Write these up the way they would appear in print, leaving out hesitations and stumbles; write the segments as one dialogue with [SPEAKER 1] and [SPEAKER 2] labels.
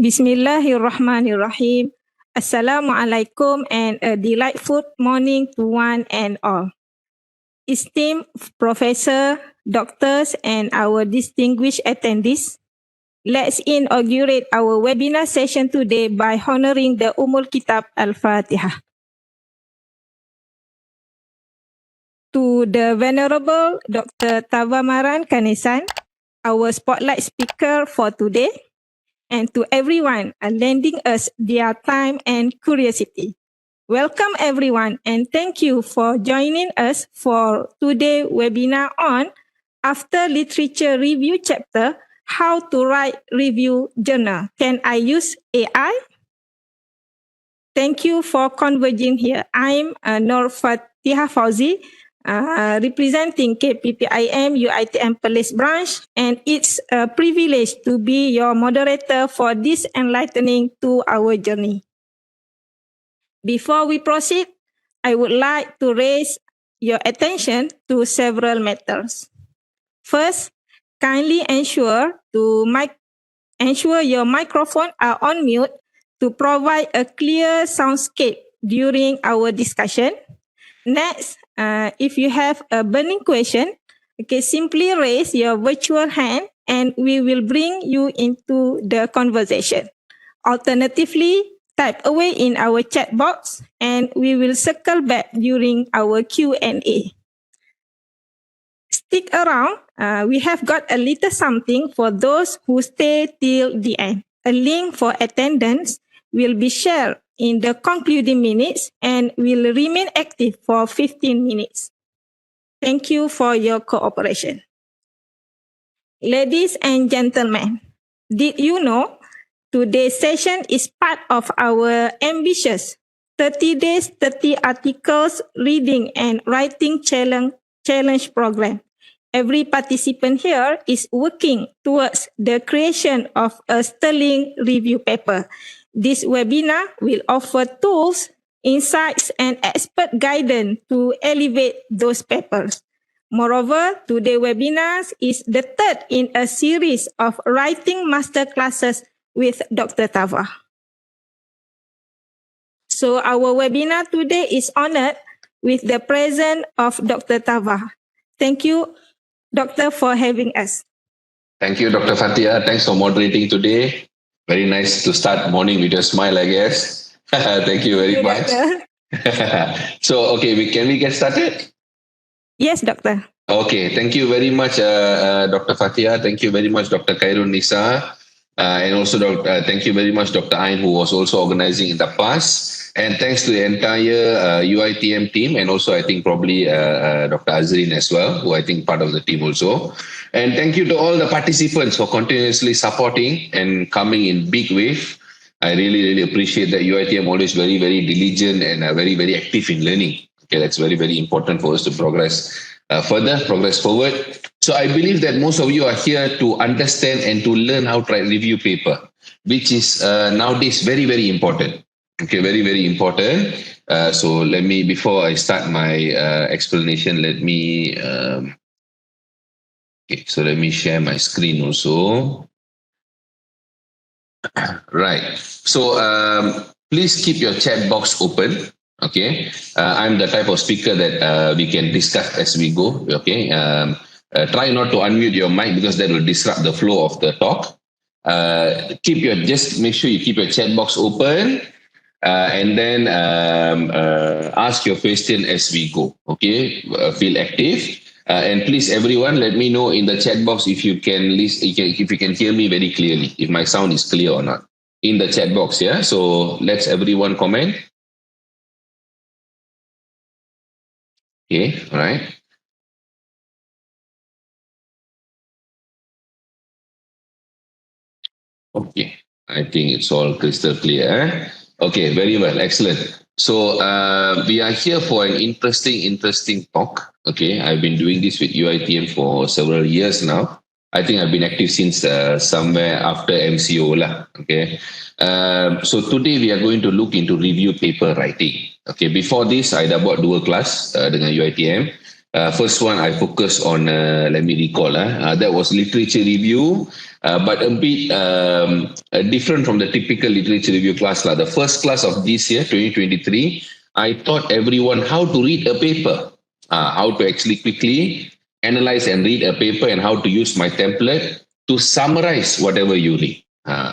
[SPEAKER 1] Bismillahirrahmanirrahim. Assalamualaikum and a delightful morning to one and all. Esteemed Professor, Doctors and our distinguished attendees, let's inaugurate our webinar session today by honoring the Kitab Al-Fatihah. To the Venerable Dr. Thava Kanesan, our spotlight speaker for today, and to everyone lending us their time and curiosity. Welcome everyone and thank you for joining us for today's webinar on After Literature Review chapter, How to Write Review Journal. Can I use AI? Thank you for converging here. I'm Nur Fatihah Fauzi, representing KPPIM UiTM Perlis branch, and it's a privilege to be your moderator for this enlightening 2-hour journey. Before we proceed, I would like to raise your attention to several matters. First, kindly ensure your microphone are on mute to provide a clear soundscape during our discussion. Next, if you have a burning question, simply raise your virtual hand and we will bring you into the conversation. Alternatively, type away in our chat box and we will circle back during our Q&A. Stick around, we have got a little something for those who stay till the end. A link for attendance will be shared in the concluding minutes and will remain active for 15 minutes. Thank you for your cooperation. Ladies and gentlemen, did you know today's session is part of our ambitious 30 days, 30 articles reading and writing challenge program? Every participant here is working towards the creation of a sterling review paper. This webinar will offer tools, insights, and expert guidance to elevate those papers. Moreover, today's webinar is the third in a series of writing masterclasses with Dr. Thava. So our webinar today is honored with the presence of Dr. Thava. Thank you, Doctor, for having us.
[SPEAKER 2] Thank you, Dr. Fatia. Thanks for moderating today. Very nice to start morning with a smile, I guess. Thank you very much. So, can we get started?
[SPEAKER 1] Yes, Doctor.
[SPEAKER 2] Okay, thank you very much, Dr. Fatia. Thank you very much, Dr. Khairun Nisa. And also, thank you very much, Dr. Ain, who was also organizing in the past. And thanks to the entire UiTM team, and also I think probably Dr. Azrin as well, who I think part of the team also. And thank you to all the participants for continuously supporting and coming in big wave. I really, really appreciate that UiTM always very, very diligent and very, very active in learning. Okay, that's very, very important for us to progress forward. So I believe that most of you are here to understand and to learn how to write review paper, which is nowadays very, very important. Okay, very, very important. So let me, before I start my explanation, let me share my screen also. Right. So please keep your chat box open. Okay. I'm the type of speaker that we can discuss as we go. Okay. Try not to unmute your mic because that will disrupt the flow of the talk. Just make sure you keep your chat box open. And then ask your question as we go. Okay, feel active. And please, everyone, let me know in the chat box if you can if you can hear me very clearly, if my sound is clear or not in the chat box. Yeah. So let's everyone comment. Okay. All right. Okay. I think it's all crystal clear. Okay, very well, excellent. So we are here for an interesting talk. Okay, I've been doing this with UiTM for several years now. I think I've been active since somewhere after MCO lah. Okay, so today we are going to look into review paper writing. Okay, before this I dah buat 2 kelas dengan UiTM. First one I focus on, let me recall, that was literature review. but a bit different from the typical literature review class. The first class of this year, 2023, I taught everyone how to read a paper, how to actually quickly analyze and read a paper, and how to use my template to summarize whatever you read.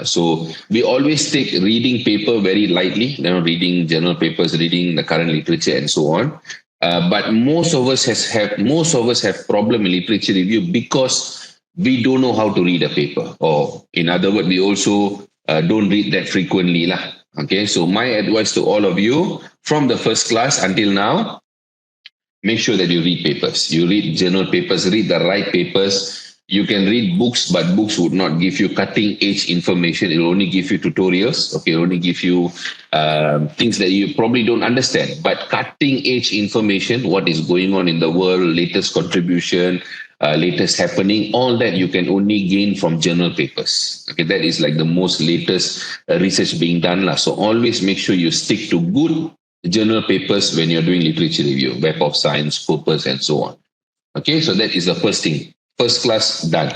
[SPEAKER 2] So we always take reading paper very lightly, reading journal papers, reading the current literature, and so on. But most of us have problem in literature review because we don't know how to read a paper, or in other words, we also don't read that frequently lah. Okay, so my advice to all of you from the first class until now, make sure that you read papers. You read journal papers, read the right papers. You can read books, but books would not give you cutting edge information. It will only give you tutorials. Okay, only give you things that you probably don't understand. But cutting edge information, what is going on in the world, latest contribution, latest happening, all that you can only gain from journal papers. Okay, that is like the most latest research being done. So always make sure you stick to good journal papers when you're doing literature review, Web of Science, Scopus, and so on. Okay, so that is the first thing. First class done.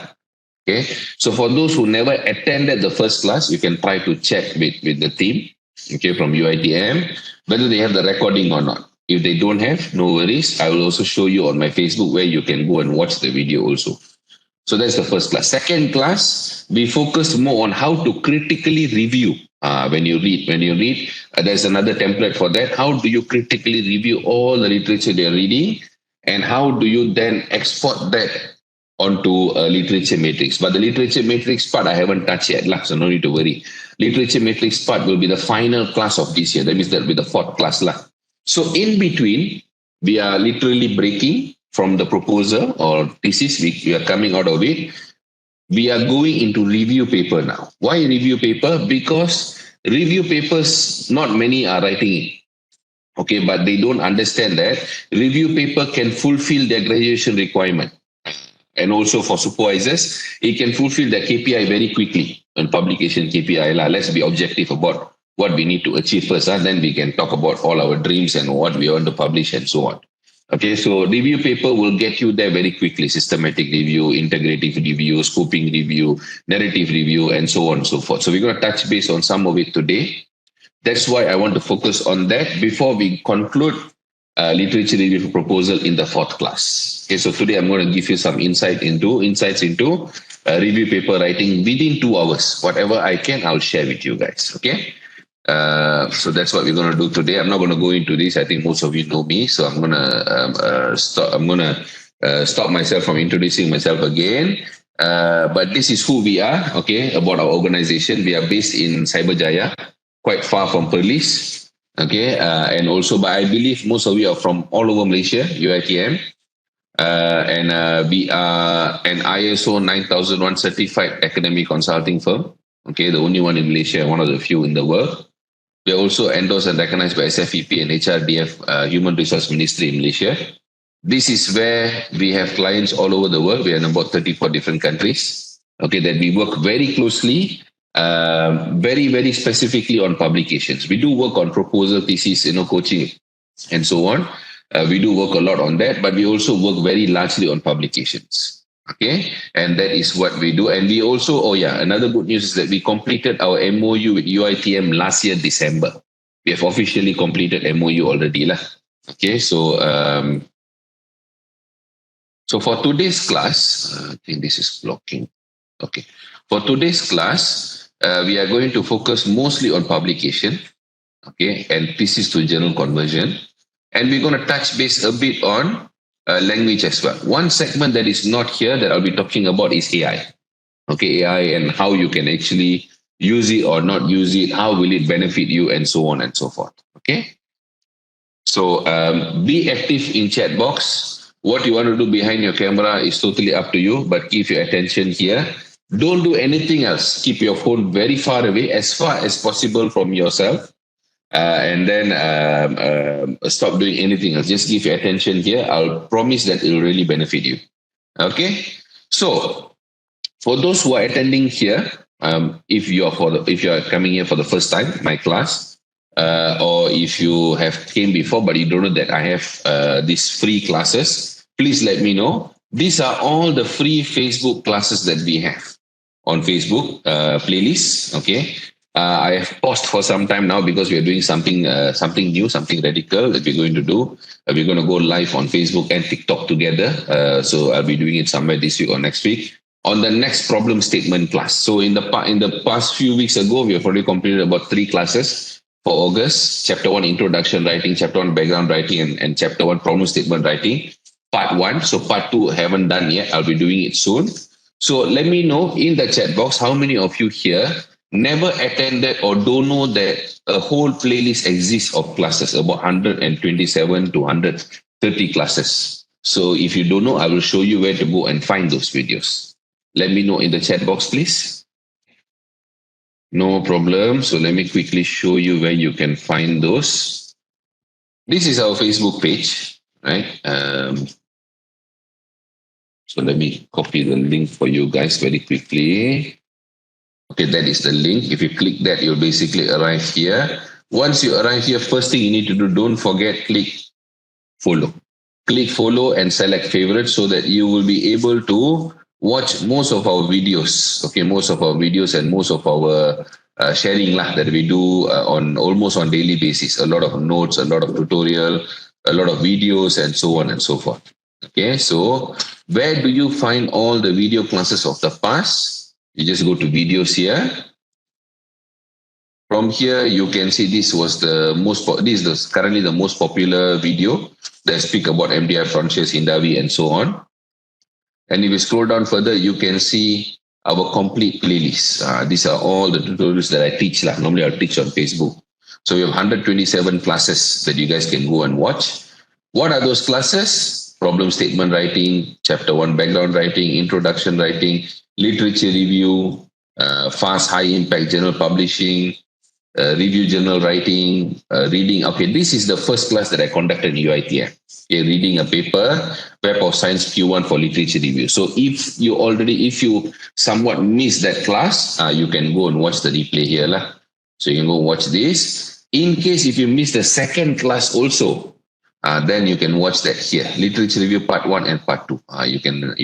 [SPEAKER 2] Okay, so for those who never attended the first class, you can try to check with the team, okay, from UiTM, whether they have the recording or not. If they don't have, no worries. I will also show you on my Facebook where you can go and watch the video also. So that's the first class. Second class, we focus more on how to critically review. When you read, there's another template for that. How do you critically review all the literature they're reading, and how do you then export that onto a literature matrix? But the literature matrix part I haven't touched yet, so no need to worry. Literature matrix part will be the final class of this year. That means that will be the fourth class. So in between, we are literally breaking from the proposal or thesis. We are coming out of it. We are going into review paper now. Why review paper? Because review papers, not many are writing it. Okay, but they don't understand that review paper can fulfill their graduation requirement. And also for supervisors, it can fulfill the KPI very quickly. On publication KPI, let's be objective about what we need to achieve first. Then we can talk about all our dreams and what we want to publish and so on. Okay, so review paper will get you there very quickly. Systematic review, integrative review, scoping review, narrative review, and so on and so forth. So we're going to touch base on some of it today. That's why I want to focus on that before we conclude literature review proposal in the fourth class. Okay, so today I'm going to give you some insights into review paper writing within 2 hours. Whatever I can, I'll share with you guys. Okay, so that's what we're going to do today. I'm not going to go into this. I think most of you know me, so I'm going to stop. I'm going to stop myself from introducing myself again. But this is who we are. Okay, about our organization. We are based in Cyberjaya, quite far from Perlis. Okay, and also, but I believe most of you are from all over Malaysia, UiTM, and we are an ISO 9001 certified academic consulting firm. Okay, the only one in Malaysia, one of the few in the world. We are also endorsed and recognized by SFEP and HRDF, Human Resource Ministry in Malaysia. This is where we have clients all over the world. We are in about 34 different countries. Okay, that we work very closely. Very, very specifically on publications. We do work on proposal, thesis, coaching, and so on. We do work a lot on that, but we also work very largely on publications. Okay, and that is what we do. And we also, another good news is that we completed our MOU with UiTM last year, December. We have officially completed MOU already. Okay, so for today's class, I think this is blocking. Okay, for today's class, we are going to focus mostly on publication, okay, and thesis to journal conversion. And we're going to touch base a bit on language as well. One segment that is not here that I'll be talking about is AI. Okay, AI and how you can actually use it or not use it, how will it benefit you, and so on and so forth. Okay, so be active in chat box. What you want to do behind your camera is totally up to you, but keep your attention here. Don't do anything else. Keep your phone very far away, as far as possible from yourself. And then stop doing anything else. Just give your attention here. I'll promise that it will really benefit you. Okay? So, for those who are attending here, if you are coming here for the first time, my class, or if you have came before but you don't know that I have these free classes, please let me know. These are all the free Facebook classes that we have. on Facebook playlist. Okay. I have paused for some time now because we are doing something new, something radical that we're going to do. We're going to go live on Facebook and TikTok together. So I'll be doing it somewhere this week or next week on the next problem statement class. So in the past few weeks ago, we have already completed about 3 classes for August. Chapter 1 introduction writing, chapter 1 background writing, and chapter 1 problem statement writing. Part 1. So part 2 I haven't done yet. I'll be doing it soon. So let me know in the chat box how many of you here never attended or don't know that a whole playlist exists of classes, about 127 to 130 classes. So if you don't know, I will show you where to go and find those videos. Let me know in the chat box, please. No problem. So let me quickly show you where you can find those. This is our Facebook page, right? So let me copy the link for you guys very quickly. Okay, that is the link. If you click that, you'll basically arrive here. Once you arrive here, first thing you need to do, don't forget, click follow. Click follow and select favorite so that you will be able to watch most of our videos. Okay, most of our videos and most of our sharing that we do on almost on daily basis. A lot of notes, a lot of tutorial, a lot of videos, and so on and so forth. Okay, so where do you find all the video classes of the past? You just go to videos here. From here, you can see this is currently the most popular video that speak about MDI Frontiers, Hindawi, and so on. And if you scroll down further, you can see our complete playlist. These are all the tutorials that I teach. Normally, I'll teach on Facebook. So we have 127 classes that you guys can go and watch. What are those classes? Problem statement writing, chapter 1 background writing, introduction writing, literature review, fast high impact journal publishing, review journal writing, reading. Okay, this is the first class that I conducted in UiTM. Okay, reading a paper, Web of Science Q1 for literature review. So if you somewhat miss that class, you can go and watch the replay here. So you can go watch this. In case if you miss the second class also, then you can watch that here. Literature review part 1 and part 2. You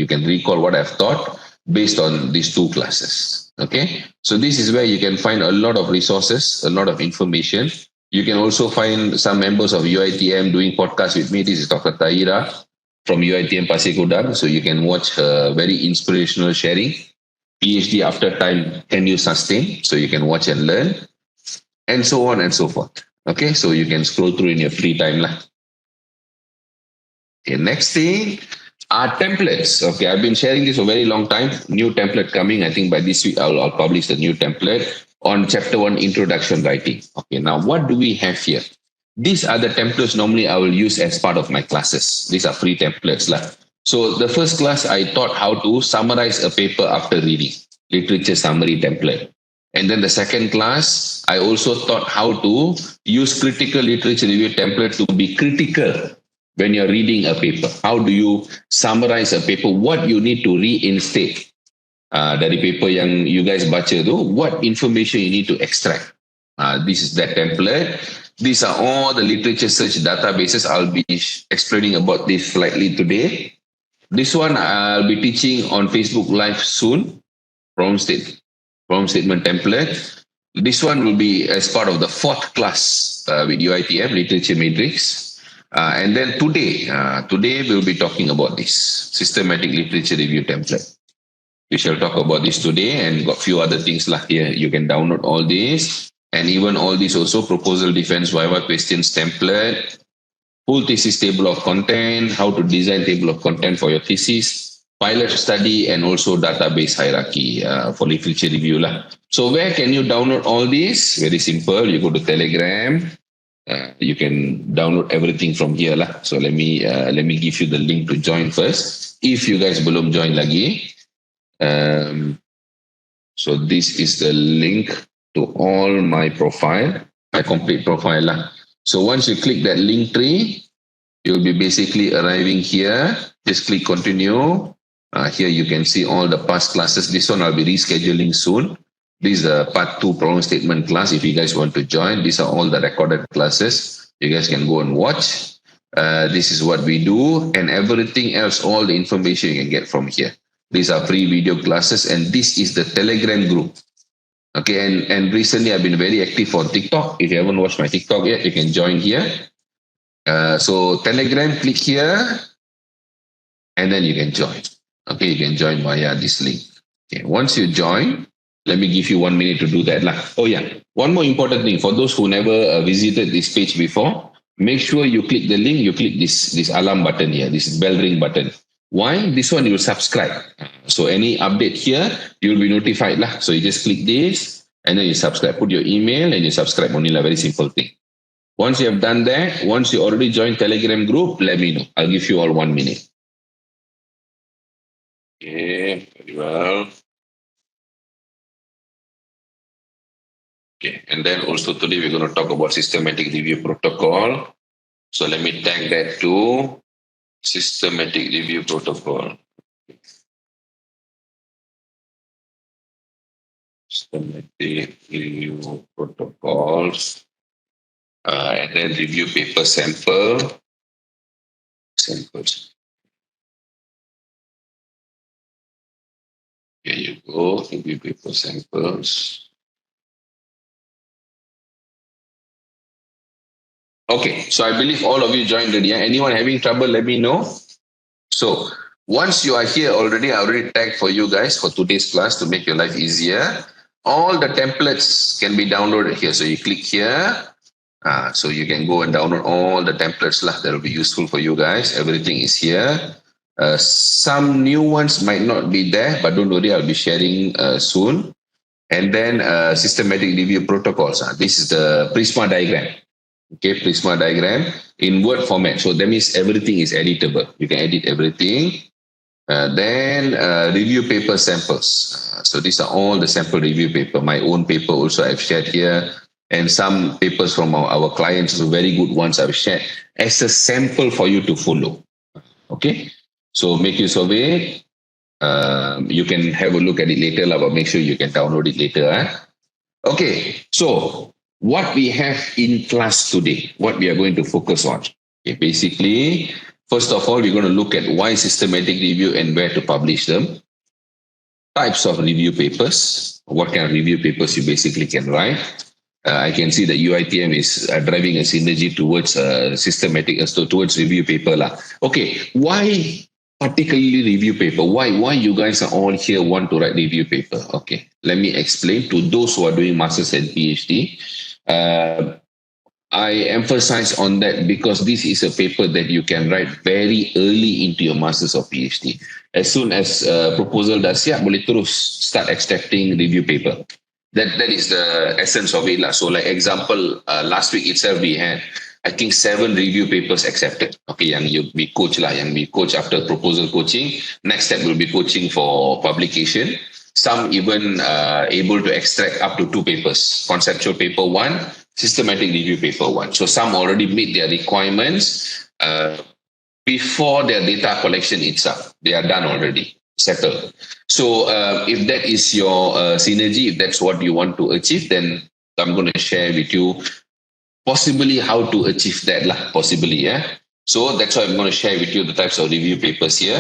[SPEAKER 2] can recall what I've taught based on these 2 classes. Okay, so this is where you can find a lot of resources, a lot of information. You can also find some members of UiTM doing podcasts with me. This is Dr. Tahira from UiTM Pasir Gudang. So you can watch her very inspirational sharing. PhD after time, can you sustain? So you can watch and learn, and so on and so forth. Okay, so you can scroll through in your free time. Okay, next thing are templates. Okay, I've been sharing this for a very long time. New template coming. I think by this week I'll publish the new template on chapter 1 introduction writing. Okay, now what do we have here? These are the templates normally I will use as part of my classes. These are free templates. So the first class I taught how to summarize a paper after reading, literature summary template. And then the second class, I also taught how to use critical literature review template to be critical when you're reading a paper. How do you summarize a paper? What you need to reinstate dari paper yang you guys baca tu, what information you need to extract. This is that template. These are all the literature search databases. I'll be explaining about this slightly today. This one I'll be teaching on Facebook Live soon. Problem statement template. This one will be as part of the 4th class with UiTM, Literature Matrix. And then today we'll be talking about this systematic literature review template. We shall talk about this today and got few other things here. You can download all this and even all this also proposal defense Viva questions template, full thesis table of content, how to design table of content for your thesis, pilot study, and also database hierarchy for literature review. So where can you download all this? Very simple. You go to Telegram. You can download everything from here. So let me give you the link to join first. If you guys belum join lagi. So this is the link to all my profile, my complete profile. So once you click that link tree, you'll be basically arriving here. Just click continue. Here you can see all the past classes. This one I'll be rescheduling soon. This is a part 2 problem statement class. If you guys want to join, these are all the recorded classes. You guys can go and watch. This is what we do, and everything else, all the information you can get from here. These are free video classes, and this is the Telegram group. Okay, and recently I've been very active on TikTok. If you haven't watched my TikTok yet, you can join here. So Telegram, click here, and then you can join. Okay, you can join via this link. Okay, once you join, let me give you 1 minute to do that. Oh yeah, one more important thing for those who never visited this page before, make sure you click the link, you click this alarm button here, this bell ring button. Why? This one you will subscribe. So any update here, you'll be notified lah. So you just click this and then you subscribe. Put your email and you subscribe. Only a very simple thing. Once you have done that, once you already joined Telegram group, let me know. I'll give you all 1 minute. Okay, very well. Okay, and then also today we're going to talk about systematic review protocol. So let me tag that to systematic review protocol. Systematic review protocols. And then review paper samples. Here you go, review paper samples. Okay, so I believe all of you joined already. Anyone having trouble, let me know. So once you are here already, I already tagged for you guys for today's class to make your life easier. All the templates can be downloaded here. So you click here. So you can go and download all the templates that will be useful for you guys. Everything is here. Some new ones might not be there, but don't worry, I'll be sharing soon. And then systematic review protocols. This is the PRiSMA diagram. Okay, PRiSMA diagram in Word format. So that means everything is editable. You can edit everything. Then review paper samples. So these are all the sample review paper. My own paper also I've shared here. And some papers from our clients, so very good ones I've shared as a sample for you to follow. Okay, so make use of it. You can have a look at it later, but make sure you can download it later. Okay, so what we have in class today, what we are going to focus on. Okay, basically, first of all, we're going to look at why systematic review and where to publish them. Types of review papers, what kind of review papers you basically can write. I can see that UiTM is driving a synergy towards towards review paper. Okay, why particularly review paper? Why you guys are all here want to write review paper? Okay, let me explain to those who are doing Masters and PhD. I emphasize on that because this is a paper that you can write very early into your Masters or PhD. As soon as proposal dah siap, boleh terus start extracting review paper. That is the essence of it. So like example, last week itself we had, I think 7 review papers accepted. Okay, yang you be coach yang be coach after proposal coaching. Next step will be coaching for publication. Some even able to extract up to 2 papers. Conceptual paper 1, systematic review paper 1. So some already meet their requirements before their data collection itself. They are done already, settled. So if that is your synergy, if that's what you want to achieve, then I'm going to share with you possibly how to achieve that possibly. So that's why I'm going to share with you the types of review papers here.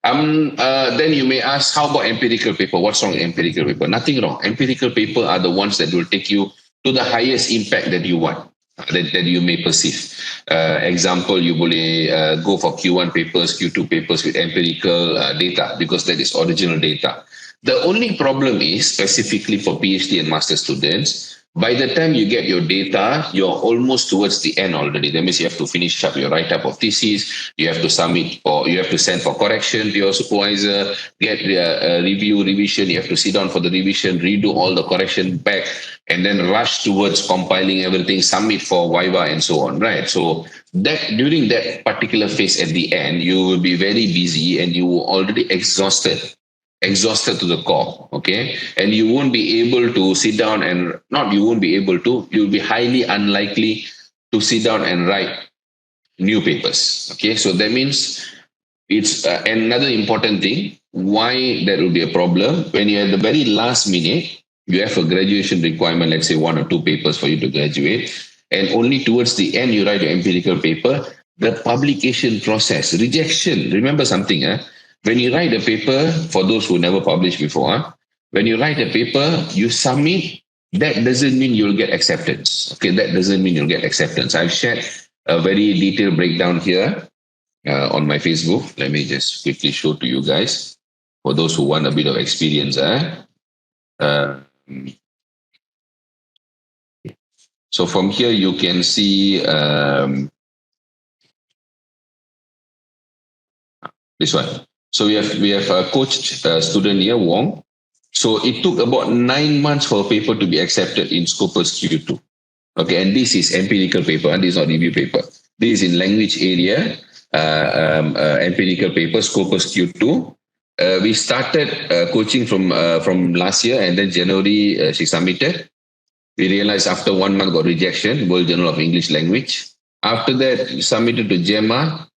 [SPEAKER 2] Then you may ask, how about empirical paper? What's wrong with empirical paper? Nothing wrong. Empirical paper are the ones that will take you to the highest impact that you want, that you may perceive. Example, you boleh go for Q1 papers, Q2 papers with empirical data because that is original data. The only problem is specifically for PhD and master students, by the time you get your data, you're almost towards the end already. That means you have to finish up your write-up of thesis, you have to submit or you have to send for correction to your supervisor, get the review, revision, you have to sit down for the revision, redo all the correction back, and then rush towards compiling everything, submit for Viva and so on, right? So that during that particular phase at the end, you will be very busy and you will already exhausted to the core, okay? And you won't be able to sit down and, you'll be highly unlikely to sit down and write new papers, okay? So that means it's another important thing, why that will be a problem. When you're at the very last minute, you have a graduation requirement, let's say 1 or 2 papers for you to graduate, and only towards the end you write your empirical paper, the publication process, rejection, remember something, When you write a paper, for those who never published before, when you write a paper, you submit, that doesn't mean you'll get acceptance. Okay, that doesn't mean you'll get acceptance. I've shared a very detailed breakdown here on my Facebook. Let me just quickly show to you guys for those who want a bit of experience. So from here, you can see this one. So we have a coached student here, Wong. So it took about 9 months for a paper to be accepted in Scopus Q2. Okay, and this is empirical paper, and this is not review paper. This is in language area, empirical paper, Scopus Q2. We started coaching from last year, and then January she submitted. We realized after 1 month got rejection, World Journal of English Language. After that, submitted to GEMA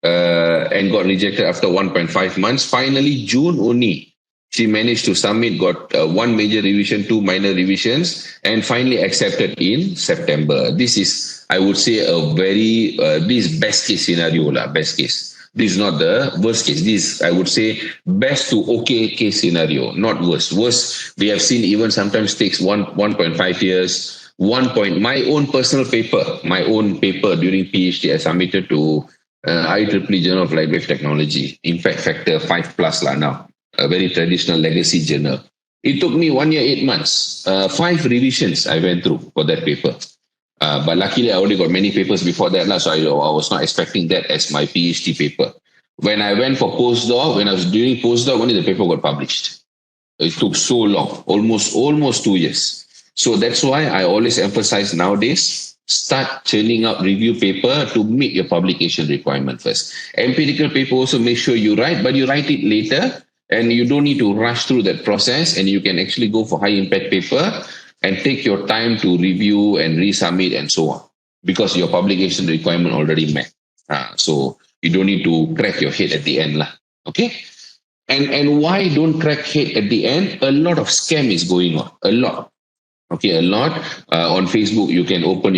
[SPEAKER 2] and got rejected after 1.5 months. Finally, June only, she managed to submit, got one major revision, two minor revisions, and finally accepted in September. This is, I would say, a very, this best case scenario, best case. This is not the worst case. This, I would say, best to okay case scenario, not worst. Worst, we have seen even sometimes takes 1.5 years. My own personal paper, during PhD, I submitted to IEEE Journal of Library Technology. Impact factor 5 plus now. A very traditional legacy journal. It took me 1 year, 8 months. 5 revisions I went through for that paper. But luckily, I already got many papers before that, so I was not expecting that as my PhD paper. When I went for postdoc, when I was doing postdoc, only the paper got published. It took so long, almost 2 years. So that's why I always emphasize nowadays, start churning out review paper to meet your publication requirement first. Empirical paper also make sure you write, but you write it later, and you don't need to rush through that process, and you can actually go for high impact paper and take your time to review and resubmit and so on, because your publication requirement already met. So you don't need to crack your head at the end. Okay? And why don't crack head at the end? A lot of scam is going on. A lot. Okay, a lot. On Facebook, you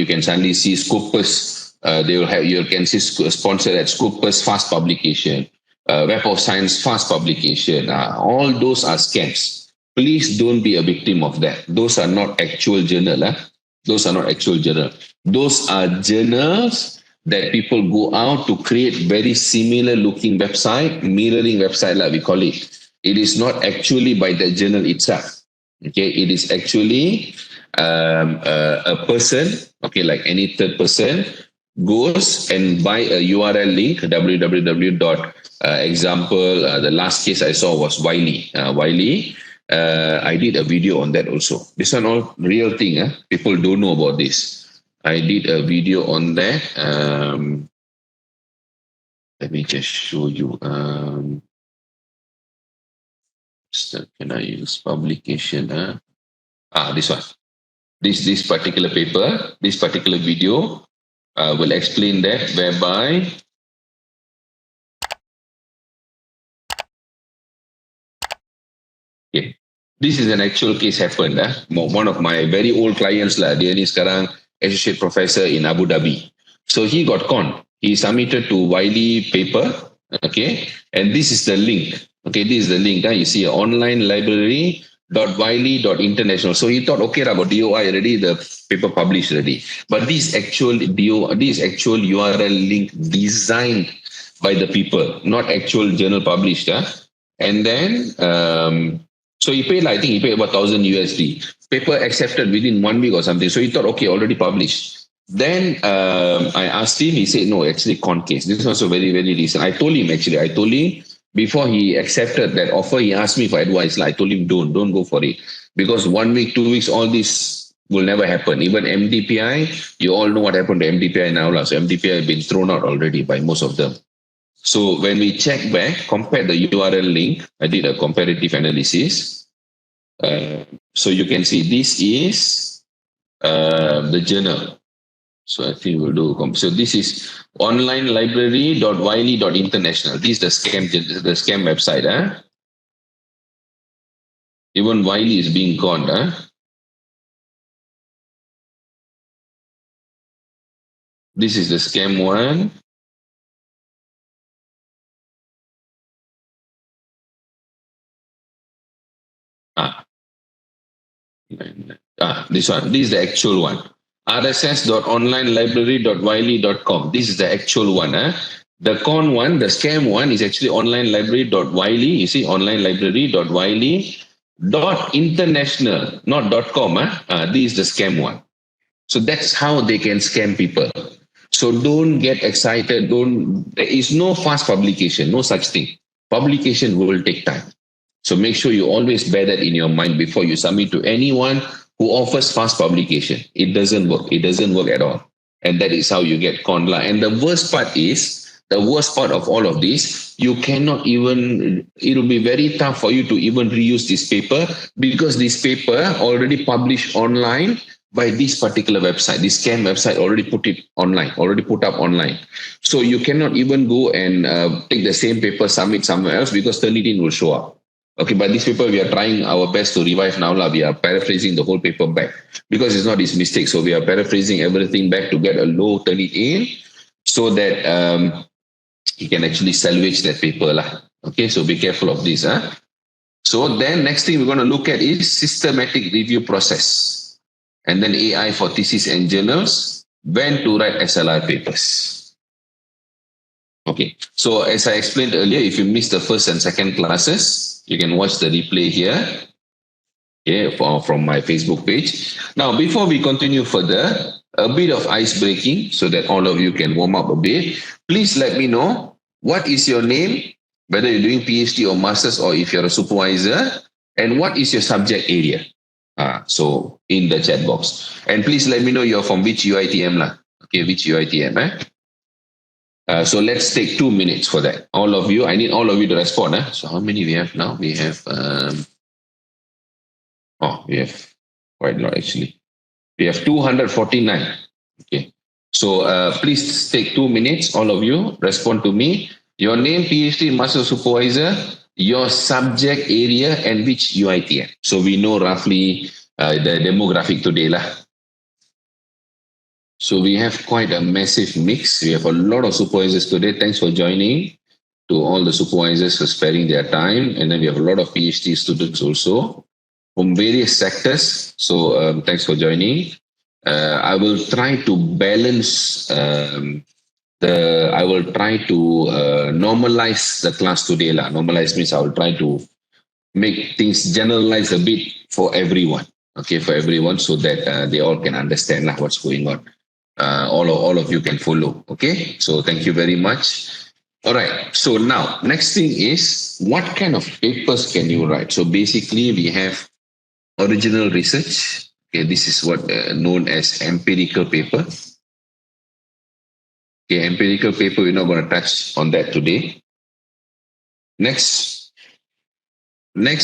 [SPEAKER 2] can suddenly see Scopus. They will have, you can see sponsored at Scopus fast publication, Web of Science fast publication. All those are scams. Please don't be a victim of that. Those are not actual journal. Those are not actual journal. Those are journals that people go out to create very similar looking website, mirroring website like we call it. It is not actually by the journal itself. Okay, it is actually a person, okay, like any third person, goes and buy a URL link, www.example. The last case I saw was Wiley. I did a video on that also. This one all real thing. People don't know about this. I did a video on that. Let me just show you. Can I use publication? This one. This particular paper, this particular video will explain that, whereby okay, this is an actual case happened. One of my very old clients, dia ni sekarang associate professor in Abu Dhabi. So he got conned. He submitted to Wiley paper. Okay, and this is the link. Okay, this is the link. You see online library.wiley.international. So he thought, okay, I got DOI already, the paper published already. But this actual URL link designed by the people, not actual journal published. And then so he paid, I think he paid about 1,000 USD. Paper accepted within 1 week or something. So he thought, okay, already published. Then I asked him, he said, no, actually con case. This is also very, very recent. I told him before he accepted that offer, he asked me for advice. I told him, don't go for it. Because 1 week, 2 weeks, all this will never happen. Even MDPI, you all know what happened to MDPI now. So MDPI has been thrown out already by most of them. So when we check back, compare the URL link, I did a comparative analysis. So you can see this is the journal. So I think we'll do. So this is onlinelibrary.wiley.international. This is the scam website. Even Wiley is being conned. This is the scam one. This one. This is the actual one. rss.onlinelibrary.wiley.com. This is the actual one. The con one, the scam one, is actually onlinelibrary.wiley. You see, onlinelibrary.wiley.international, not .com. This is the scam one. So that's how they can scam people. So don't get excited. There is no fast publication, no such thing. Publication will take time. So make sure you always bear that in your mind before you submit to anyone who offers fast publication. It doesn't work. It doesn't work at all. And that is how you get conned. And the worst part of all of this, you cannot even, it will be very tough for you to even reuse this paper, because this paper already published online by this particular website. This scam website already put up online. So you cannot even go and take the same paper, submit somewhere else, because Turnitin will show up. Okay, but this paper, we are trying our best to revive now. We are paraphrasing the whole paper back, because it's not his mistake. So we are paraphrasing everything back to get a low Turnitin, so that he can actually salvage that paper. Okay, so be careful of this. So then next thing we're going to look at is systematic review process. And then AI for thesis and journals, when to write SLR papers. Okay, so as I explained earlier, if you missed the first and second classes, you can watch the replay here, okay, from my Facebook page. Now, before we continue further, a bit of ice breaking so that all of you can warm up a bit. Please let me know what is your name, whether you're doing PhD or Masters, or if you're a supervisor, and what is your subject area. So in the chat box. And please let me know you're from which UITM. Okay, which UITM. So let's take 2 minutes for that. All of you, I need all of you to respond. So how many we have now? We have, we have quite a lot actually. We have 249. Okay. So please take 2 minutes, all of you, respond to me. Your name, PhD, Master Supervisor, your subject area, and which UITM. So we know roughly the demographic today. So we have quite a massive mix. We have a lot of supervisors today. Thanks for joining, to all the supervisors for sparing their time. And then we have a lot of PhD students also from various sectors. So thanks for joining. I will try to balance I will try to normalize the class today. Normalize means I will try to make things generalize a bit for everyone. Okay, for everyone, so that they all can understand what's going on. All of you can follow. Okay, so thank you very much. All right, so now next thing is, what kind of papers can you write? So basically we have original research. Okay, this is what known as empirical paper. Okay, empirical paper, we're not going to touch on that today. Next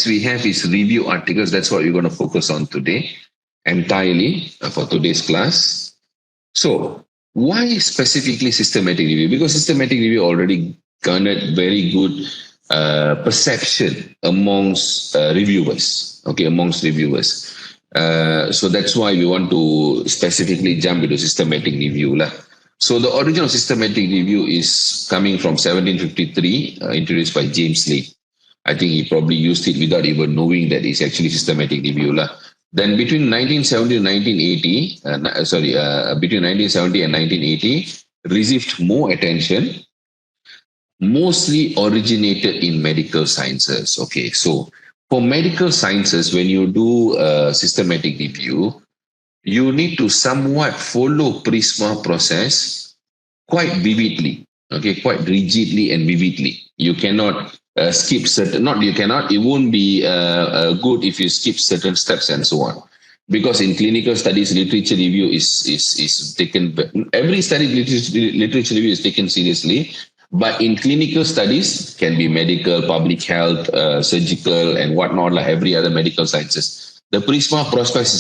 [SPEAKER 2] we have is review articles. That's what we're going to focus on today entirely for today's class. So why specifically systematic review? Because systematic review already garnered very good perception amongst reviewers. Okay, amongst reviewers. So that's why we want to specifically jump into systematic review. So the original systematic review is coming from 1753, introduced by James Lee. I think he probably used it without even knowing that it's actually systematic review. Then between 1970 and 1980, between 1970 and 1980, received more attention, mostly originated in medical sciences. Okay, so for medical sciences, when you do a systematic review, you need to somewhat follow PRiSMA process quite vividly, okay, quite rigidly and vividly. You cannot skip certain, it won't be good if you skip certain steps and so on. Because in clinical studies, literature review is taken, every study literature review is taken seriously, but in clinical studies, can be medical, public health, surgical and whatnot, like every other medical sciences. The PRiSMA process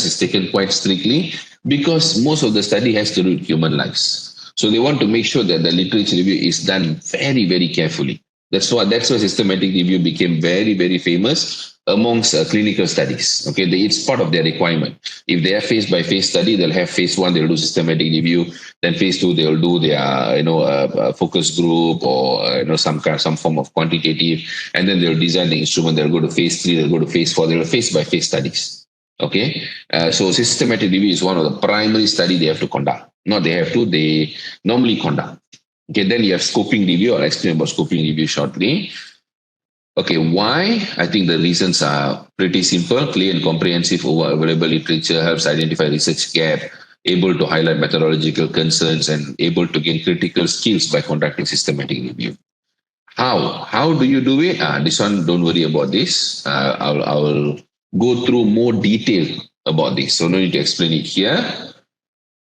[SPEAKER 2] is taken quite strictly, because most of the study has to do with human lives. So they want to make sure that the literature review is done very, very carefully. That's why systematic review became very, very famous amongst clinical studies. Okay, it's part of their requirement. If they have phase-by-phase study, they'll have phase 1, they'll do systematic review. Then phase 2, they'll do their focus group or some form of quantitative, and then they'll design the instrument. They'll go to phase 3, they'll go to phase 4. They'll have phase-by-phase studies. Okay, so systematic review is one of the primary study they have to conduct. Not they have to, they normally conduct. Okay, then you have scoping review. I'll explain about scoping review shortly. Okay, why? I think the reasons are pretty simple. Clear and comprehensive over available literature helps identify research gap, able to highlight methodological concerns, and able to gain critical skills by conducting systematic review. How do you do it? This one, don't worry about this. I will go through more detail about this, so no need to explain it here.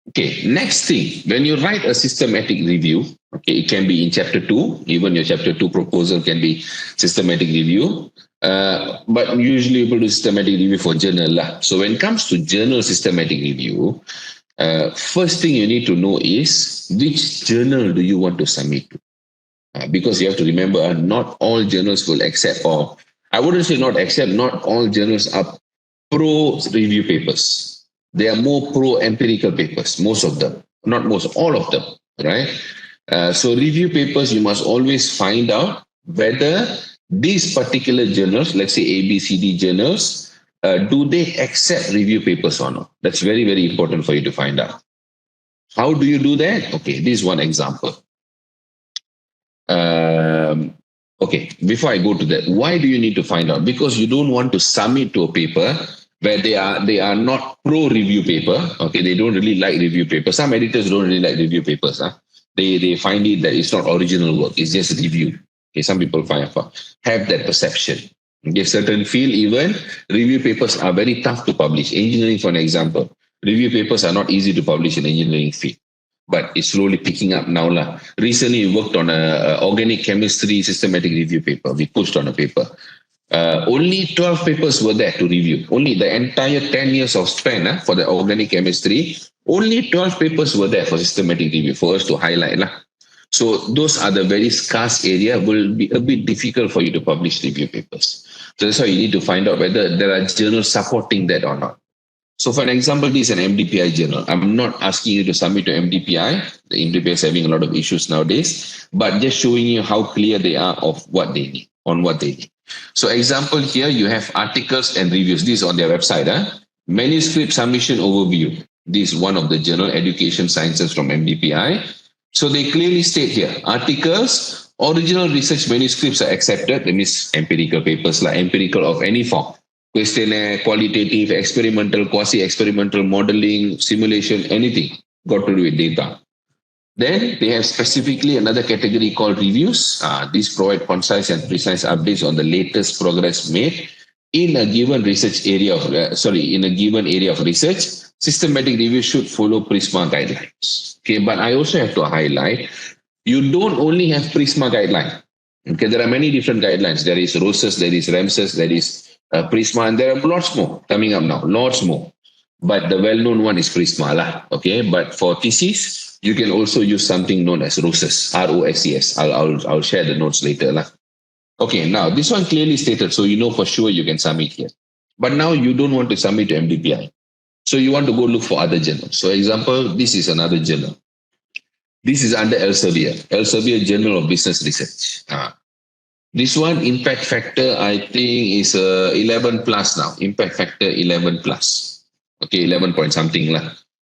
[SPEAKER 2] Okay, next thing, when you write a systematic review, okay, it can be in chapter 2, even your chapter 2 proposal can be systematic review, but usually people do systematic review for journal. So when it comes to journal systematic review, first thing you need to know is which journal do you want to submit to? Because you have to remember, not all journals will accept, or I wouldn't say not accept, not all journals are pro-review papers. They are more pro-empirical papers, most of them, not most, all of them, right? So review papers, you must always find out whether these particular journals, let's say A, B, C, D journals, do they accept review papers or not? That's very, very important for you to find out. How do you do that? Okay, this is one example. Okay, before I go to that, why do you need to find out? Because you don't want to submit to a paper where they are not pro-review paper. Okay, they don't really like review paper. Some editors don't really like review papers. They find it that it's not original work, it's just review. Okay, some people have that perception. Okay, certain field, even review papers are very tough to publish. Engineering, for an example, review papers are not easy to publish in engineering field, but it's slowly picking up now. Recently, we worked on a organic chemistry systematic review paper. We pushed on a paper. Only 12 papers were there to review. Only the entire 10 years of span for the organic chemistry, only 12 papers were there for systematic review for us to highlight. So those are the very scarce area, will be a bit difficult for you to publish review papers. So that's why you need to find out whether there are journals supporting that or not. So for an example, this is an MDPI journal. I'm not asking you to submit to MDPI. The MDPI is having a lot of issues nowadays, but just showing you how clear they are of what they need, on what they need. So example here, you have articles and reviews. This is on their website. Manuscript submission overview. This is one of the journal, Education Sciences from MDPI. So they clearly state here, articles, original research manuscripts are accepted. That means empirical papers, like empirical of any form. Questionnaire, qualitative, experimental, quasi-experimental, modeling, simulation, anything got to do with data. Then they have specifically another category called reviews. These provide concise and precise updates on the latest progress made in a given research area in a given area of research. Systematic review should follow PRiSMA guidelines. Okay, but I also have to highlight, you don't only have PRiSMA guideline. Okay, there are many different guidelines. There is RAMESES, there is RAMESES, there is PRiSMA, and there are lots more coming up now, lots more. But the well-known one is PRiSMA. Okay, but for thesis, you can also use something known as ROCES, ROCES. I'll share the notes later. Okay, now this one clearly stated, so you know for sure you can submit here. But now you don't want to submit to MDPI. So you want to go look for other journals. So example, this is another journal. This is under Elsevier Journal of Business Research. This one, impact factor, I think is 11 plus now. Impact factor 11 plus. Okay, 11 point something lah.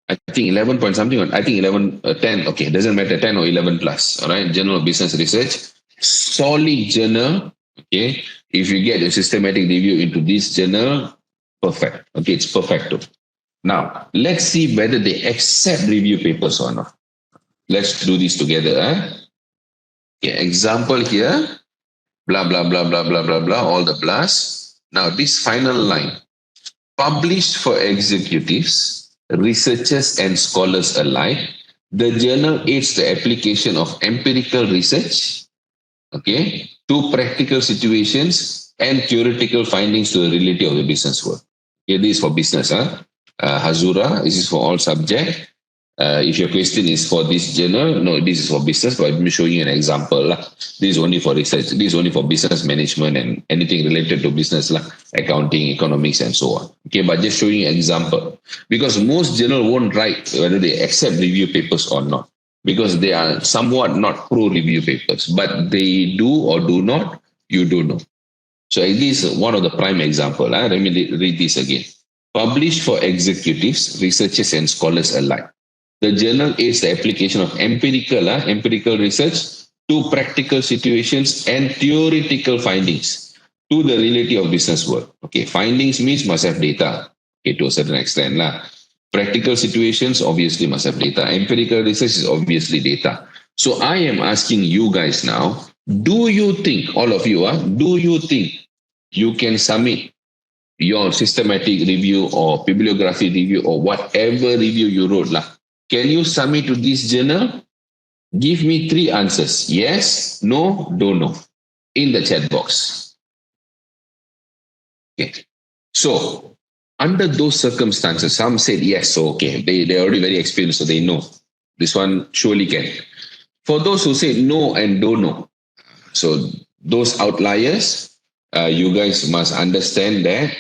[SPEAKER 2] I think 11 point something. I think 11, 10. Okay, doesn't matter, 10 or 11 plus. All right, Journal of Business Research. Solid journal. Okay, if you get a systematic review into this journal, perfect. Okay, it's perfecto. Now, let's see whether they accept review papers or not. Let's do this together. Okay, example here. Blah, blah, blah, blah, blah, blah, blah, all the blahs. Now, this final line. Published for executives, researchers and scholars alike, the journal aids the application of empirical research, okay, to practical situations and theoretical findings to the reality of the business world. Okay, this is for business. Hazura, this is for all subject. If your question is for this journal, no, this is for business, but I'm showing you an example. Lah. This is only for research. This is only for business management and anything related to business, lah, accounting, economics, and so on. Okay, but just showing you an example. Because most journal won't write whether they accept review papers or not. Because they are somewhat not pro-review papers. But they do or do not, you do know. So at least one of the prime example. Let me read this again. Published for executives, researchers, and scholars alike. The journal aids the application of empirical research to practical situations and theoretical findings to the reality of business work. Okay, findings means must have data, okay, to a certain extent. Practical situations obviously must have data. Empirical research is obviously data. So I am asking you guys now, do you think, all of you, do you think you can submit your systematic review or bibliography review or whatever review you wrote? Can you submit to this journal? Give me 3 answers. Yes, no, don't know. In the chat box. Okay. So, under those circumstances, some said yes. So, okay, they're already very experienced, so they know. This one surely can. For those who say no and don't know, so those outliers, you guys must understand that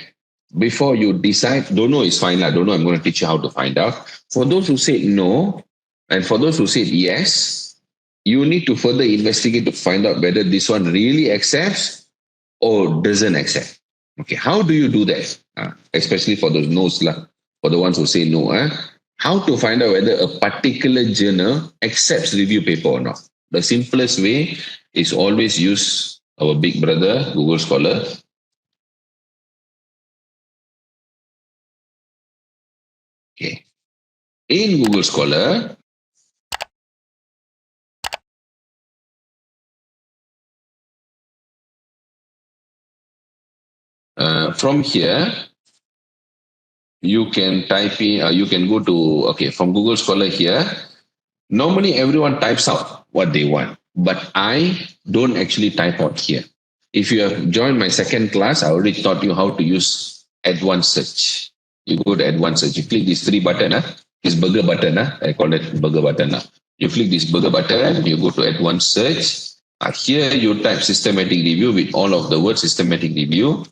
[SPEAKER 2] before you decide, don't know is fine. Don't know, I'm going to teach you how to find out. For those who said no, and for those who said yes, you need to further investigate to find out whether this one really accepts or doesn't accept. Okay, how do you do that? Especially for those no's, for the ones who say no. How to find out whether a particular journal accepts review paper or not? The simplest way is always use our big brother, Google Scholar. Okay. In Google Scholar, from here, you can type in, you can go to, okay, from Google Scholar here. Normally, everyone types out what they want, but I don't actually type out here. If you have joined my second class, I already taught you how to use advanced search. You go to advanced search, you click this 3 button, this burger button, I call it burger button. You click this burger button, you go to advanced search. Here you type systematic review with all of the words systematic review.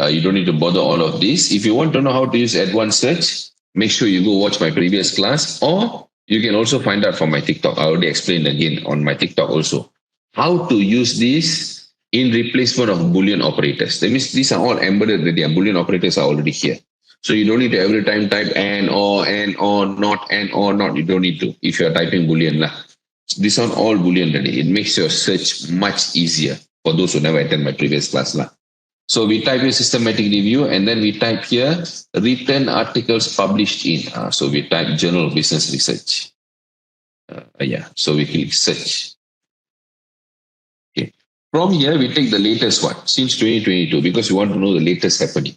[SPEAKER 2] You don't need to bother all of this. If you want to know how to use advanced search, make sure you go watch my previous class, or you can also find out from my TikTok. I already explained again on my TikTok also. How to use this in replacement of Boolean operators. That means these are all embedded already. Boolean operators are already here. So you don't need to every time type and, or, not, and, or, not. You don't need to if you are typing Boolean. These are all Boolean already. It makes your search much easier for those who never attend my previous class. So we type in systematic review, and then we type here written articles published in. So we type Journal of Business Research. So we click search. Okay. From here, we take the latest one since 2022 because we want to know the latest happening.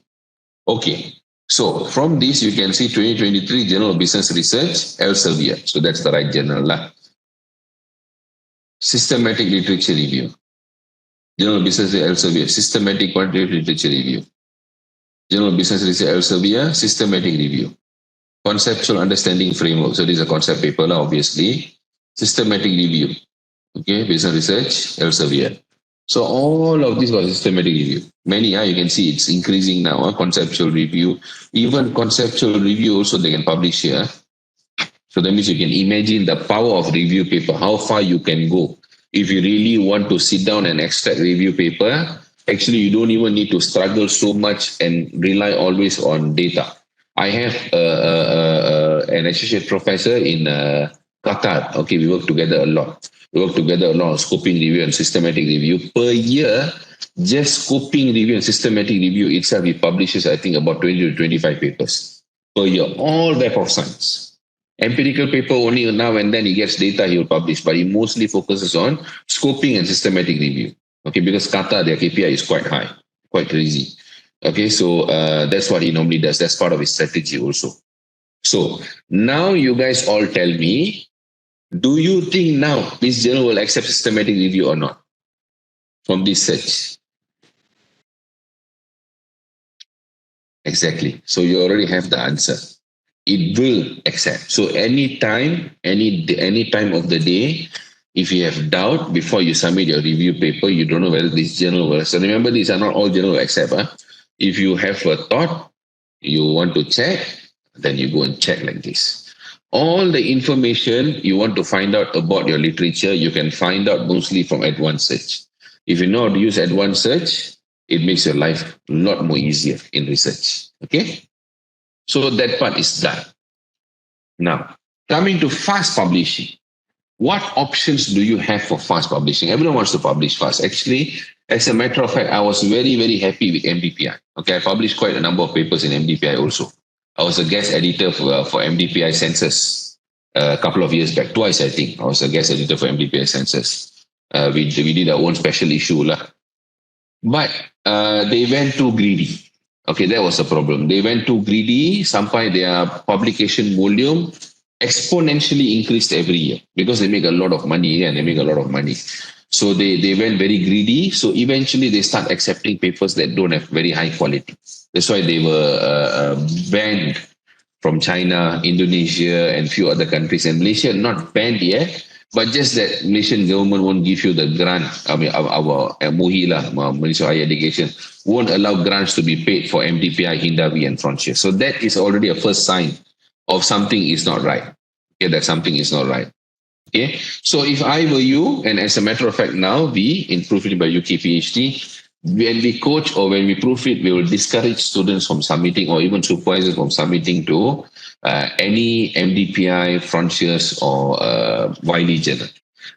[SPEAKER 2] Okay. So from this, you can see 2023 Journal of Business Research, Elsevier. So that's the right journal. Systematic Literature Review. Journal of Business Elsevier, Systematic Quantitative Literature Review. Journal of Business Research Elsevier, Systematic Review. Conceptual Understanding Framework. So this is a concept paper, obviously. Systematic Review. Okay, Business Research Elsevier. So all of these was systematic review. Many, you can see it's increasing now. Conceptual review. Even conceptual review also they can publish here. So that means you can imagine the power of review paper, how far you can go. If you really want to sit down and extract review paper, actually you don't even need to struggle so much and rely always on data. I have an associate professor in Qatar. Okay, we work together a lot. We work together a lot on scoping review and systematic review. Per year, just scoping review and systematic review itself, he publishes, I think, about 20 to 25 papers per year, all Web of Science. Empirical paper only now and then he gets data he will publish, but he mostly focuses on scoping and systematic review. Okay, because Qatar, their KPI is quite high, quite crazy. Okay, so that's what he normally does. That's part of his strategy also. So now you guys all tell me, do you think now this journal will accept systematic review or not from this search? Exactly. So you already have the answer. it will accept. So any time of the day, if you have doubt before you submit your review paper, you don't know whether this journal will. So remember, these are not all journal will accept. If you have a thought, you want to check, then you go and check like this. All the information you want to find out about your literature, you can find out mostly from advanced search. If you know how to use advanced search, it makes your life a lot more easier in research. Okay? So that part is done. Now, coming to fast publishing. What options do you have for fast publishing? Everyone wants to publish fast. Actually, as a matter of fact, I was very, very happy with MDPI. Okay, I published quite a number of papers in MDPI also. I was a guest editor for MDPI Census a couple of years back, twice I think. I was a guest editor for MDPI Census. We did our own special issue. But they went too greedy. Okay, that was the problem. They went too greedy. Sampai their publication volume exponentially increased every year because they make a lot of money and they make a lot of money. So they went very greedy. So eventually they start accepting papers that don't have very high quality. That's why they were banned from China, Indonesia, and few other countries. And Malaysia not banned yet, but just that Malaysian government won't give you the grant. I mean, our MOHI Malaysia Higher Education won't allow grants to be paid for MDPI, Hindawi, and Frontier. So that is already a first sign of something is not right. Okay, that something is not right. Okay, so if I were you, and as a matter of fact, now we in Proofreading by UK PhD, when we coach or when we proofread, we will discourage students from submitting or even supervisors from submitting to any MDPI, Frontiers, or Wiley journal.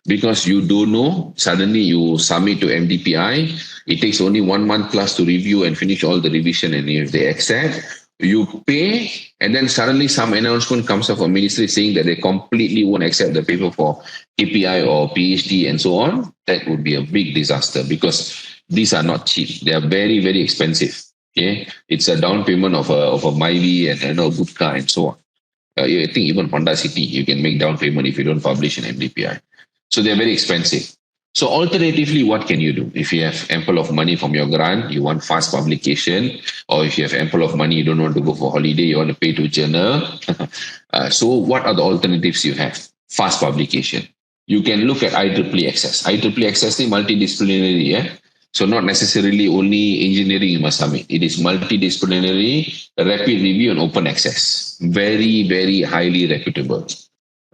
[SPEAKER 2] Because you don't know, suddenly you submit to MDPI, it takes only 1 month plus to review and finish all the revision, and if they accept, you pay, and then suddenly some announcement comes up from ministry saying that they completely won't accept the paper for KPI or PhD and so on. That would be a big disaster because these are not cheap. They are very, very expensive. Okay, it's a down payment of a Myvi and a good car and so on. I think even Honda City, you can make down payment if you don't publish an MDPI. So they're very expensive. So alternatively, what can you do? If you have ample of money from your grant, you want fast publication, or if you have ample of money, you don't want to go for holiday, you want to pay to journal. So what are the alternatives you have? Fast publication. You can look at IEEE Access. IEEE Access is multidisciplinary. Yeah? So not necessarily only engineering you must submit. It is multidisciplinary, rapid review, and open access. Very, very highly reputable.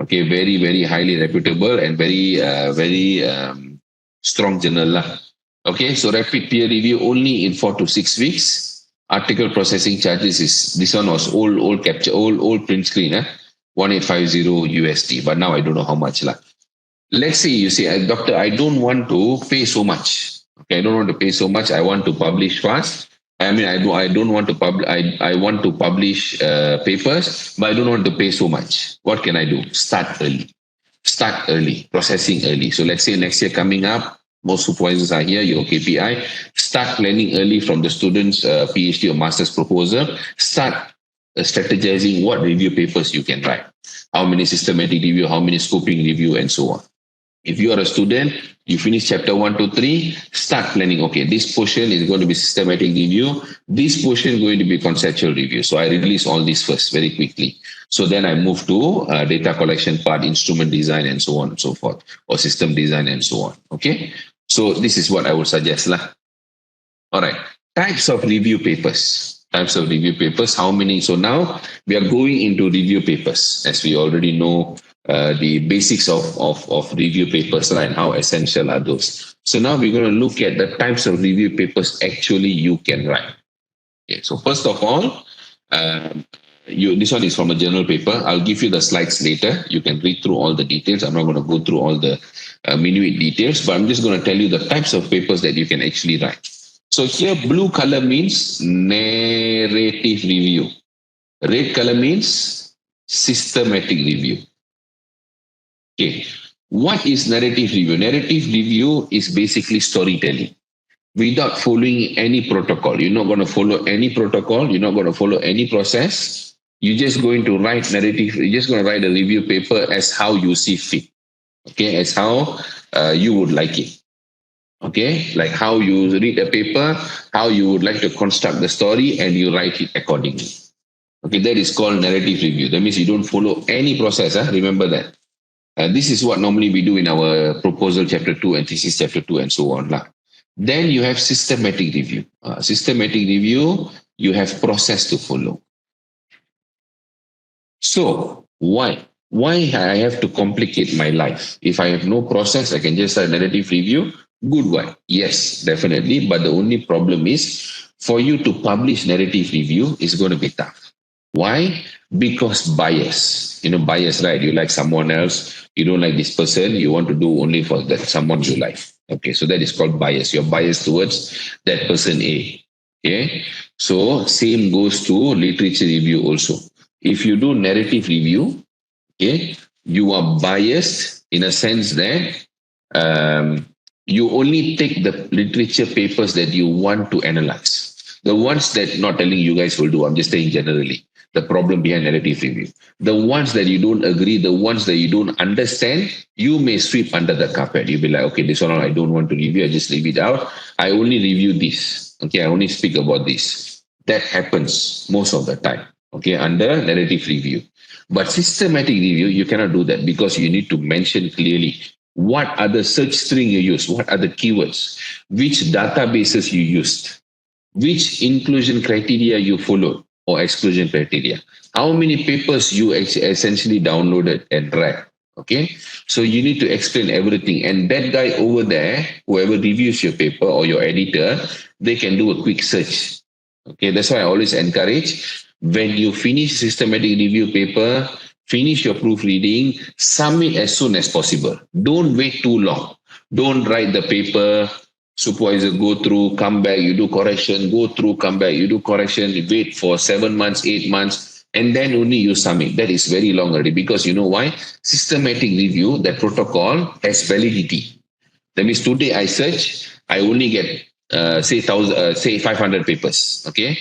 [SPEAKER 2] Okay, very, very highly reputable and very, strong journal. Okay, so rapid peer review only in 4 to 6 weeks. Article processing charges is, this one was old capture, old print screen, 1850 USD, but now I don't know how much. Let's say you say, doctor, I don't want to pay so much. Okay, I don't want to pay so much. I want to publish fast. I mean, I don't want to publish. I want to publish papers, but I don't want to pay so much. What can I do? Start early. Start early. Processing early. So let's say next year coming up, most supervisors are here. Your KPI. Start planning early from the students' PhD or master's proposal. Start strategizing what review papers you can write. How many systematic review? How many scoping review, and so on. If you are a student, you finish chapter 1 to 3, start planning. Okay, this portion is going to be systematic review. This portion is going to be conceptual review. So I release all this first very quickly. So then I move to data collection part, instrument design, and so on and so forth, or system design and so on. Okay, so this is what I would suggest. All right, types of review papers. Types of review papers, how many? So now we are going into review papers, as we already know. The basics of review papers, right? How essential are those? So now we're going to look at the types of review papers actually you can write. Okay, so first of all, this one is from a journal paper. I'll give you the slides later. You can read through all the details. I'm not going to go through all the minute details, but I'm just going to tell you the types of papers that you can actually write. So here, blue color means narrative review. Red color means systematic review. Okay, what is narrative review? Narrative review is basically storytelling without following any protocol. You're not going to follow any protocol. You're not going to follow any process. You're just going to write narrative. You're just going to write a review paper as how you see fit. Okay, as how you would like it. Okay, like how you read a paper, how you would like to construct the story, and you write it accordingly. Okay, that is called narrative review. That means you don't follow any process. Remember that. This is what normally we do in our proposal chapter 2 and thesis chapter 2 and so on. Then you have systematic review. Systematic review, you have process to follow. So why? Why I have to complicate my life? If I have no process, I can just start narrative review. Good one. Yes, definitely. But the only problem is for you to publish narrative review is going to be tough. Why? Because bias. Bias, right? You like someone else. You don't like this person. You want to do only for that someone you like. Okay, so that is called bias. You're biased towards that person A. Okay, so same goes to literature review also. If you do narrative review, okay, you are biased in a sense that you only take the literature papers that you want to analyze. The ones that not telling you guys will do, I'm just saying generally, the problem behind narrative review. The ones that you don't agree, the ones that you don't understand, you may sweep under the carpet. You'll be like, okay, this one I don't want to review, I just leave it out. I only review this. Okay, I only speak about this. That happens most of the time, okay, under narrative review. But systematic review, you cannot do that because you need to mention clearly what are the search string you use, what are the keywords, which databases you used, which inclusion criteria you followed or exclusion criteria, how many papers you essentially downloaded and read. Okay, so you need to explain everything. And that guy over there, whoever reviews your paper or your editor, they can do a quick search. Okay, that's why I always encourage when you finish systematic review paper, finish your proofreading, submit as soon as possible. Don't wait too long. Don't write the paper, supervisor go through, come back, you do correction, go through, come back, you do correction, wait for 7 months, 8 months, and then only you submit. That is very long already because you know why? Systematic review, that protocol has validity. That means today I search, I only get say 500 papers. Okay.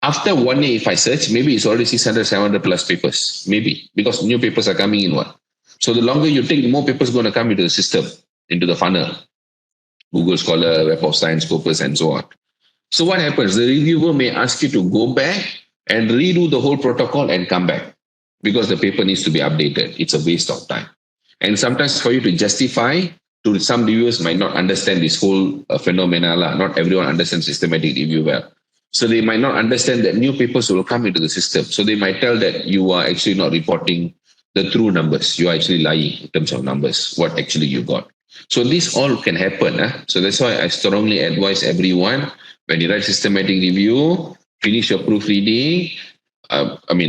[SPEAKER 2] After 1 year, if I search, maybe it's already 600, 700 plus papers. Maybe because new papers are coming in. So the longer you take, the more papers going to come into the system, into the funnel. Google Scholar, Web of Science, Scopus, and so on. So what happens? The reviewer may ask you to go back and redo the whole protocol and come back because the paper needs to be updated. It's a waste of time. And sometimes for you to justify, to some reviewers might not understand this whole phenomena. Not everyone understands systematic review well. So they might not understand that new papers will come into the system. So they might tell that you are actually not reporting the true numbers. You are actually lying in terms of numbers, what actually you got. So this all can happen. So that's why I strongly advise everyone, when you write systematic review, finish your proofreading,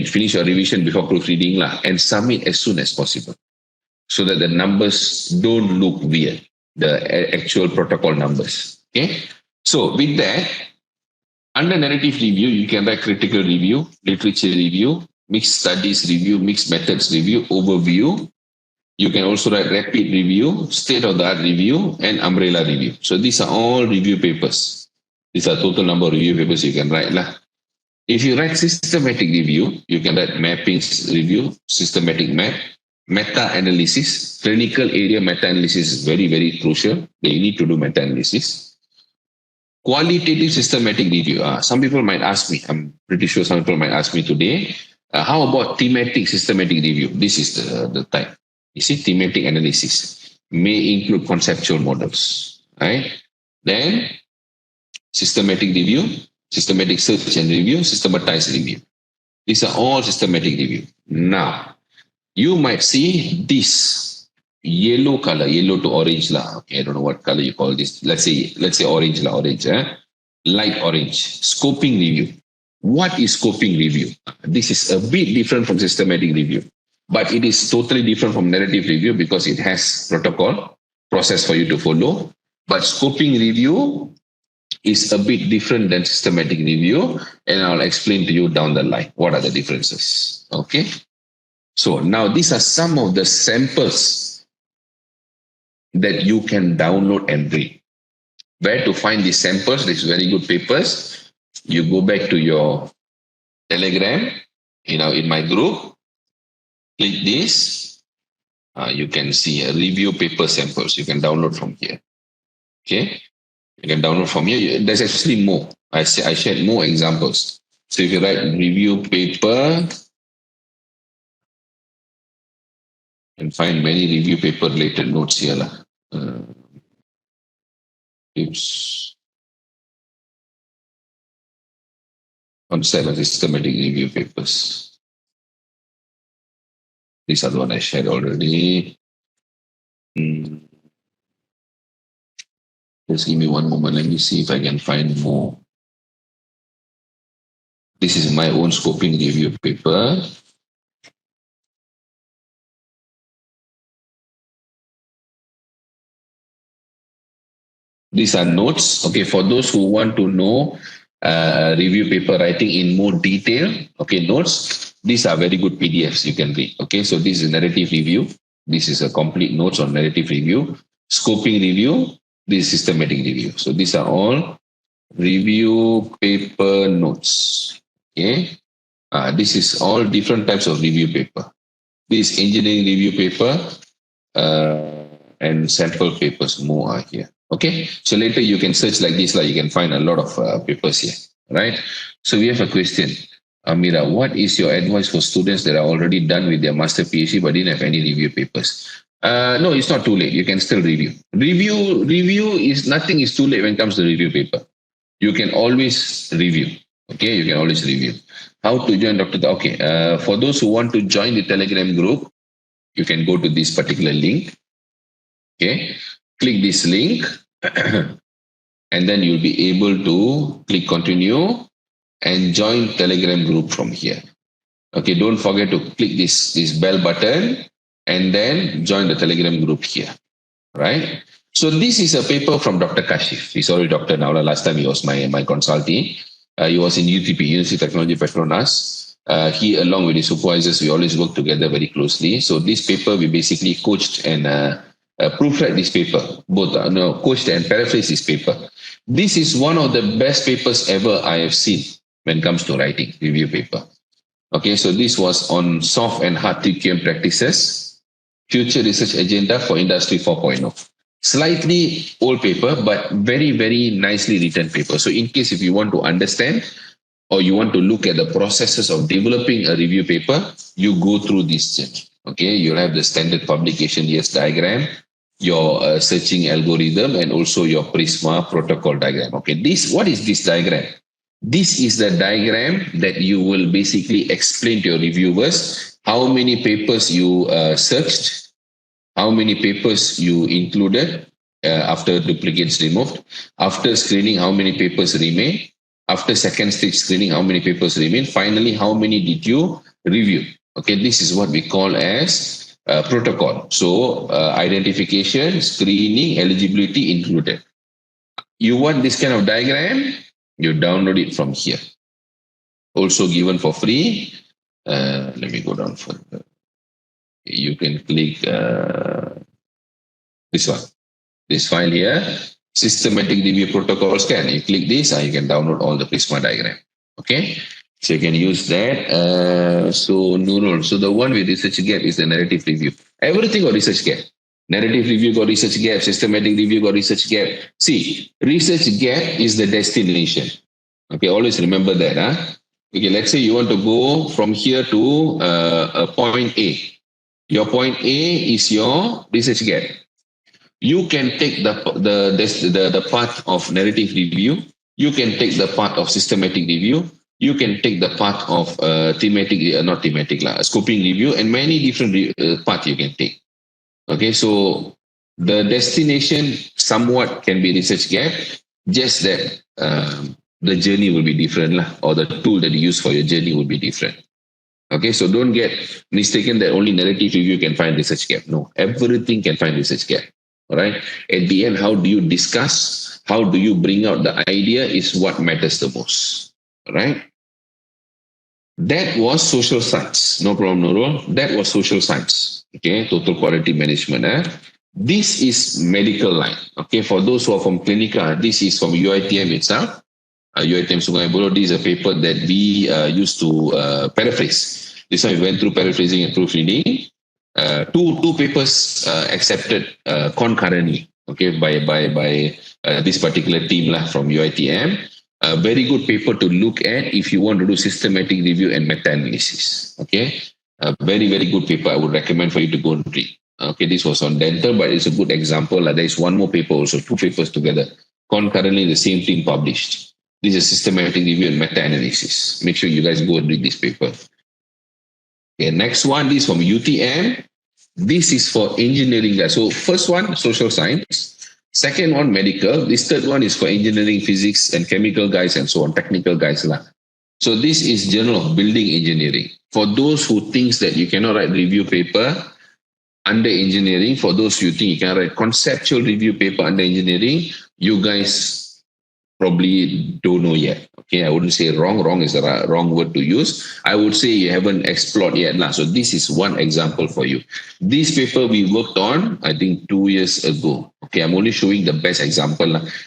[SPEAKER 2] finish your revision before proofreading and submit as soon as possible so that the numbers don't look weird, the actual protocol numbers. Okay. So with that, under narrative review, you can write critical review, literature review, mixed studies review, mixed methods review, overview. You can also write rapid review, state-of-the-art review, and umbrella review. So these are all review papers. These are total number of review papers you can write. If you write systematic review, you can write mappings review, systematic map, meta-analysis. Clinical area meta-analysis is very, very crucial. You need to do meta-analysis. Qualitative systematic review. Some people might ask me, I'm pretty sure some people might ask me today, how about thematic systematic review? This is the type. You see, thematic analysis may include conceptual models, right? Then systematic review, systematic search and review, systematized review. These are all systematic review. Now, you might see this yellow color, yellow to orange Okay, I don't know what color you call this. Let's say orange orange, light orange. Scoping review. What is scoping review? This is a bit different from systematic review. But it is totally different from narrative review because it has protocol, process for you to follow. But scoping review is a bit different than systematic review. And I'll explain to you down the line what are the differences. Okay. So now these are some of the samples that you can download and read. Where to find these samples? These very good papers. You go back to your Telegram, in my group. Click this. You can see a review paper samples. You can download from here. Okay. You can download from here. There's actually more. I shared more examples. So if you write review paper, you can find many review paper related notes here. Tips on seven systematic review papers. These are the one I shared already. Just give me one moment. Let me see if I can find more. This is my own scoping review paper. These are notes. Okay, for those who want to know review paper writing in more detail, okay, notes. These are very good PDFs you can read. Okay, so this is narrative review. This is a complete notes on narrative review. Scoping review. This is systematic review. So these are all review paper notes. Okay, this is all different types of review paper. This engineering review paper and sample papers more are here. Okay, so later you can search like this, like you can find a lot of papers here, right? So we have a question. Amira, what is your advice for students that are already done with their master PhD but didn't have any review papers? No, it's not too late. You can still review. Review is nothing is too late when it comes to review paper. You can always review. Okay, you can always review. How to join Dr. Okay, for those who want to join the Telegram group, you can go to this particular link. Okay, click this link and then you'll be able to click continue and join Telegram group from here. Okay, don't forget to click this bell button and then join the Telegram group here. Right? So this is a paper from Dr. Kashif. He's already doctor now. Last time he was my consultee. He was in UTP, University Technology Petronas. He, along with his supervisors, we always work together very closely. So this paper, we basically coached and proofread this paper, both coached and paraphrased this paper. This is one of the best papers ever I have seen when it comes to writing review paper. Okay, so this was on soft and hard TQM practices, future research agenda for industry 4.0. Slightly old paper, but very, very nicely written paper. So in case if you want to understand or you want to look at the processes of developing a review paper, you go through this journey. Okay, you'll have the standard publication years diagram, your searching algorithm, and also your PRiSMA protocol diagram. Okay, what is this diagram? This is the diagram that you will basically explain to your reviewers how many papers you searched, how many papers you included after duplicates removed, after screening, how many papers remain, after second stage screening, how many papers remain, finally, how many did you review? Okay, this is what we call as protocol. So identification, screening, eligibility included. You want this kind of diagram? You download it from here. Also given for free. Let me go down further. You can click this one, this file here, systematic review protocol scan. You click this and you can download all the PRiSMA diagram. Okay, so you can use that. So Nurul, so the one with research gap is the narrative review. Everything got research gap. Narrative review got research gap, systematic review got research gap. See, research gap is the destination. Okay, always remember that. Huh? Okay, let's say you want to go from here to point A. Your point A is your research gap. You can take the part of narrative review. You can take the part of systematic review. You can take the part of scoping review, and many different parts you can take. Okay, so the destination somewhat can be research gap, just that the journey will be different, or the tool that you use for your journey will be different. Okay, so don't get mistaken that only narrative review can find research gap. No, everything can find research gap. All right. At the end, how do you discuss? How do you bring out the idea is what matters the most. All right. That was social science. No problem, Nurul. That was social science. Okay, total quality management. This is medical line. Okay, for those who are from Clinica, this is from UiTM itself. UiTM Sungai Buloh, this is a paper that we used to paraphrase. This one we went through paraphrasing and proofreading. Two papers accepted concurrently, okay, by this particular team from UiTM. A very good paper to look at if you want to do systematic review and meta-analysis. Okay, a very, very good paper I would recommend for you to go and read. Okay, this was on dental, but it's a good example. There is one more paper also, two papers together, concurrently the same team published. This is systematic review and meta-analysis. Make sure you guys go and read this paper. Okay, next one, this from UTM. This is for engineering guys. So first one, social science. Second one, medical. This third one is for engineering, physics, and chemical guys and so on, technical guys. So this is Journal of Building Engineering. For those who thinks that you cannot write review paper under engineering, for those who think you can write conceptual review paper under engineering, you guys probably don't know yet. Okay, I wouldn't say wrong. Wrong is the wrong word to use. I would say you haven't explored yet. So this is one example for you. This paper we worked on, I think 2 years ago. Okay, I'm only showing the best example.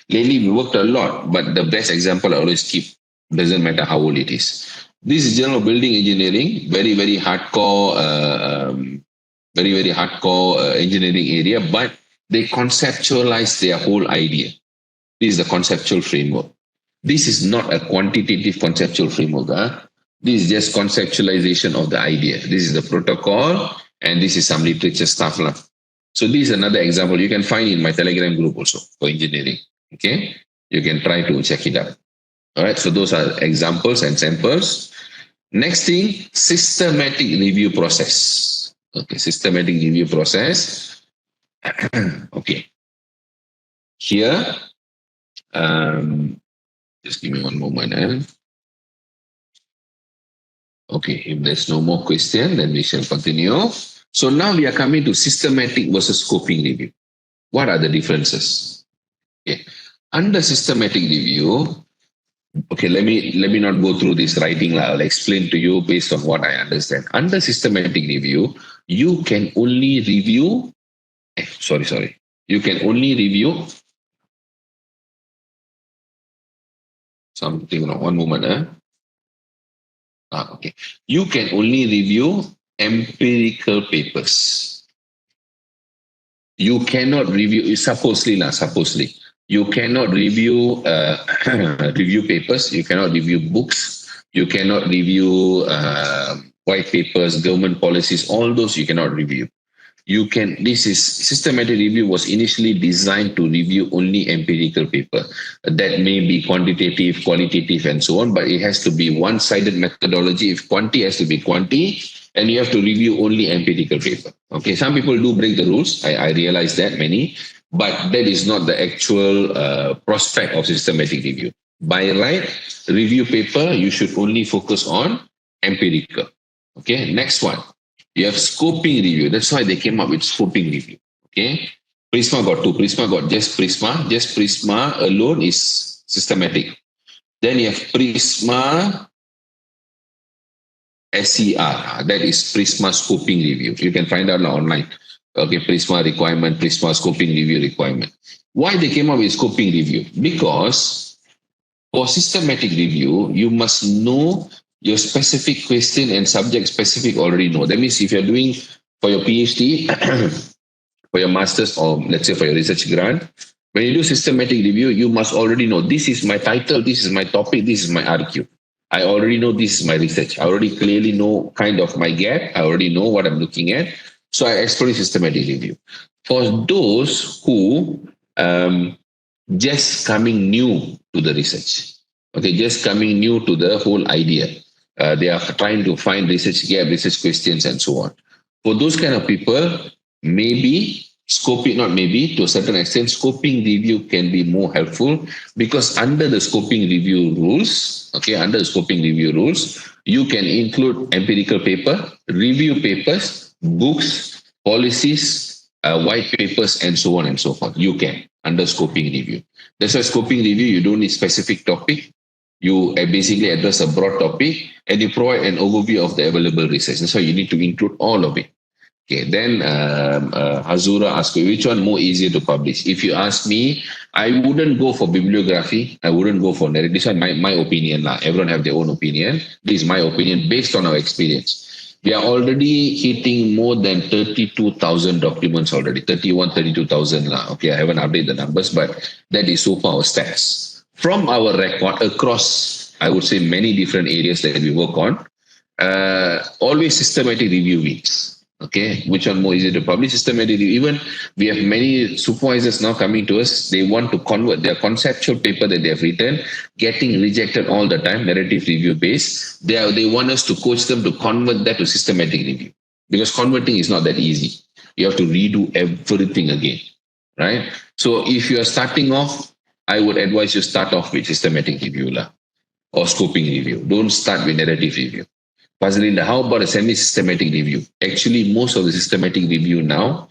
[SPEAKER 2] Lately we worked a lot, but the best example I always keep. Doesn't matter how old it is. This is Journal of Building Engineering. Very, very hardcore, engineering area, but they conceptualize their whole idea. This is the conceptual framework. This is not a quantitative conceptual framework. This is just conceptualization of the idea. This is the protocol, and this is some literature stuff. So this is another example. You can find in my Telegram group also for engineering. Okay, you can try to check it out. All right, so those are examples and samples. Next thing, systematic review process. Okay, systematic review process. Okay. Here, just give me one moment. Okay, if there's no more question, then we shall continue. So now we are coming to systematic versus scoping review. What are the differences? Okay. Under systematic review, okay, let me not go through this writing. I'll explain to you based on what I understand. Under systematic review, you can only review. You can only review something. One moment. Okay. You can only review empirical papers. You cannot review. Supposedly. You cannot review review papers. You cannot review books. You cannot review white papers, government policies. All those you cannot review. This is systematic review was initially designed to review only empirical paper. That may be quantitative, qualitative, and so on, but it has to be one-sided methodology. If quanti has to be quanti, and you have to review only empirical paper. Okay, some people do break the rules. I realize that many. But that is not the actual prospect of systematic review. By right, review paper, you should only focus on empirical. Okay, next one. You have scoping review. That's why they came up with scoping review. Okay, PRiSMA got two. PRiSMA got just PRiSMA. Just PRiSMA alone is systematic. Then you have PRiSMA SCR. That is PRiSMA scoping review. You can find out online. Okay, PRiSMA requirement, PRiSMA scoping review requirement. Why they came up with scoping review? Because for systematic review, you must know your specific question and subject specific already know. That means if you're doing for your PhD, for your master's, or let's say for your research grant, when you do systematic review, you must already know this is my title, this is my topic, this is my RQ. I already know this is my research. I already clearly know kind of my gap. I already know what I'm looking at. So I explore systematic review. For those who just coming new to the research, okay, just coming new to the whole idea, they are trying to find research gap, research questions, and so on. For those kind of people, maybe scoping, not maybe, to a certain extent, scoping review can be more helpful because under the scoping review rules, you can include empirical paper, review papers, books, policies, white papers, and so on and so forth. You can under scoping review. That's why scoping review, you don't need specific topic. You basically address a broad topic and you provide an overview of the available research. That's why you need to include all of it. Okay, then Hazura asked me, which one more easier to publish? If you ask me, I wouldn't go for bibliography. I wouldn't go for narrative. This is my opinion. Everyone have their own opinion. This is my opinion based on our experience. We are already hitting more than 32,000 documents already. 32,000. Okay, I haven't updated the numbers, but that is so far our stats. from our record across, I would say, many different areas that we work on, always systematic review weeks. Okay, which one more easy to publish? Systematic review. Even we have many supervisors now coming to us. They want to convert their conceptual paper that they have written, getting rejected all the time, narrative review based. They want us to coach them to convert that to systematic review, because converting is not that easy. You have to redo everything again, right? So if you are starting off, I would advise you start off with systematic review lah, or scoping review. Don't start with narrative review. Fazlinda, how about a semi-systematic review? Actually, most of the systematic review now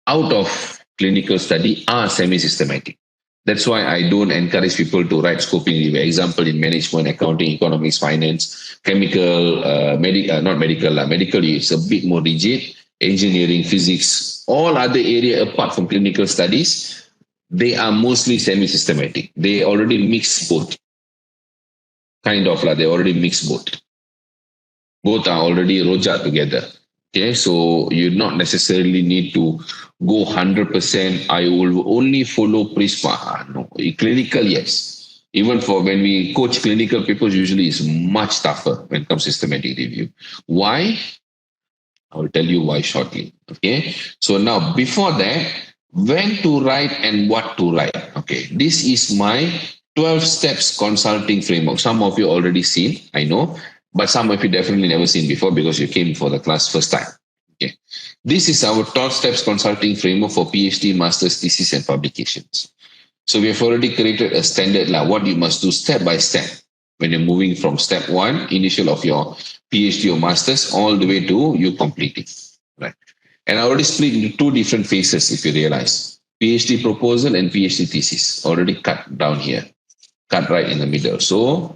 [SPEAKER 2] out of clinical study are semi-systematic. That's why I don't encourage people to write scoping review. Example, in management, accounting, economics, finance, chemical, not medical. Medical is a bit more rigid. Engineering, physics, all other area apart from clinical studies, they are mostly semi-systematic. They already mix both. Kind of like they already mix both. Both are already rojak together. Okay, so you not necessarily need to go 100%. I will only follow PRiSMA. No, clinical, yes. Even for when we coach clinical papers, usually is much tougher when it comes to systematic review. Why? I will tell you why shortly. Okay, so now before that, when to write and what to write. Okay, this is my 12 steps consulting framework. Some of you already seen, I know. But some of you definitely never seen before because you came for the class first time. Okay, this is our 12 steps consulting framework for PhD, master's, thesis, and publications. So we have already created a standard what you must do step by step when you're moving from step 1, initial of your PhD or master's, all the way to you completing. Right. And I already split into 2 different phases, if you realize. PhD proposal and PhD thesis already cut down here, cut right in the middle. So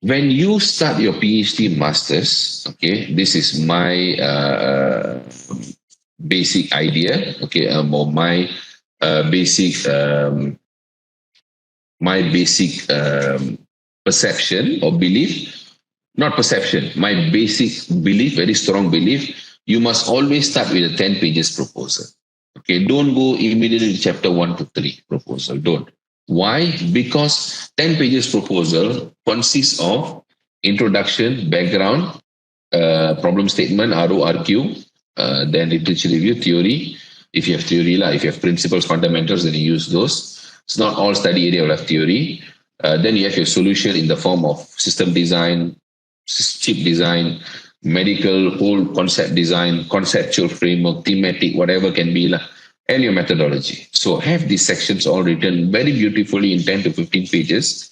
[SPEAKER 2] when you start your PhD masters, okay, this is my basic idea, okay, or my basic perception or belief, not perception, my basic belief, very strong belief. You must always start with a 10 pages proposal. Okay, don't go immediately to chapter 1 to 3 proposal. Don't. Why? Because 10 pages proposal consists of introduction, background, problem statement, RORQ, then literature review, theory. If you have theory, if you have principles, fundamentals, then you use those. It's not all study area will have theory. Then you have your solution in the form of system design, chip design, medical, whole concept design, conceptual framework, thematic, whatever can be, and your methodology. So have these sections all written very beautifully in 10 to 15 pages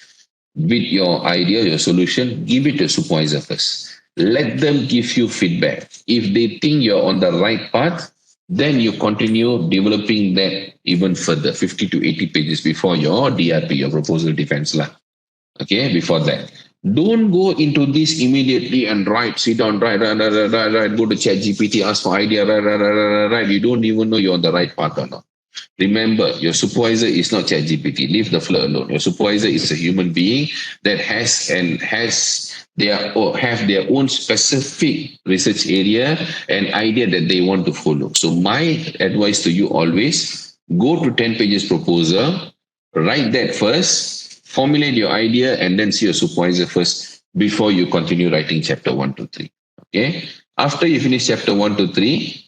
[SPEAKER 2] with your idea, your solution. Give it to a supervisor first. Let them give you feedback. If they think you're on the right path, then you continue developing that even further, 50 to 80 pages before your DRP, your proposal defense. Okay, before that. Don't go into this immediately and sit down, write, go to ChatGPT, ask for idea, write. You don't even know you're on the right path or not. Remember, your supervisor is not ChatGPT. Leave the floor alone. Your supervisor is a human being that has their own specific research area and idea that they want to follow. So my advice to you always, go to 10 pages proposal, write that first, formulate your idea, and then see your supervisor first before you continue writing chapter 1 to 3. Okay. After you finish chapter 1 to 3,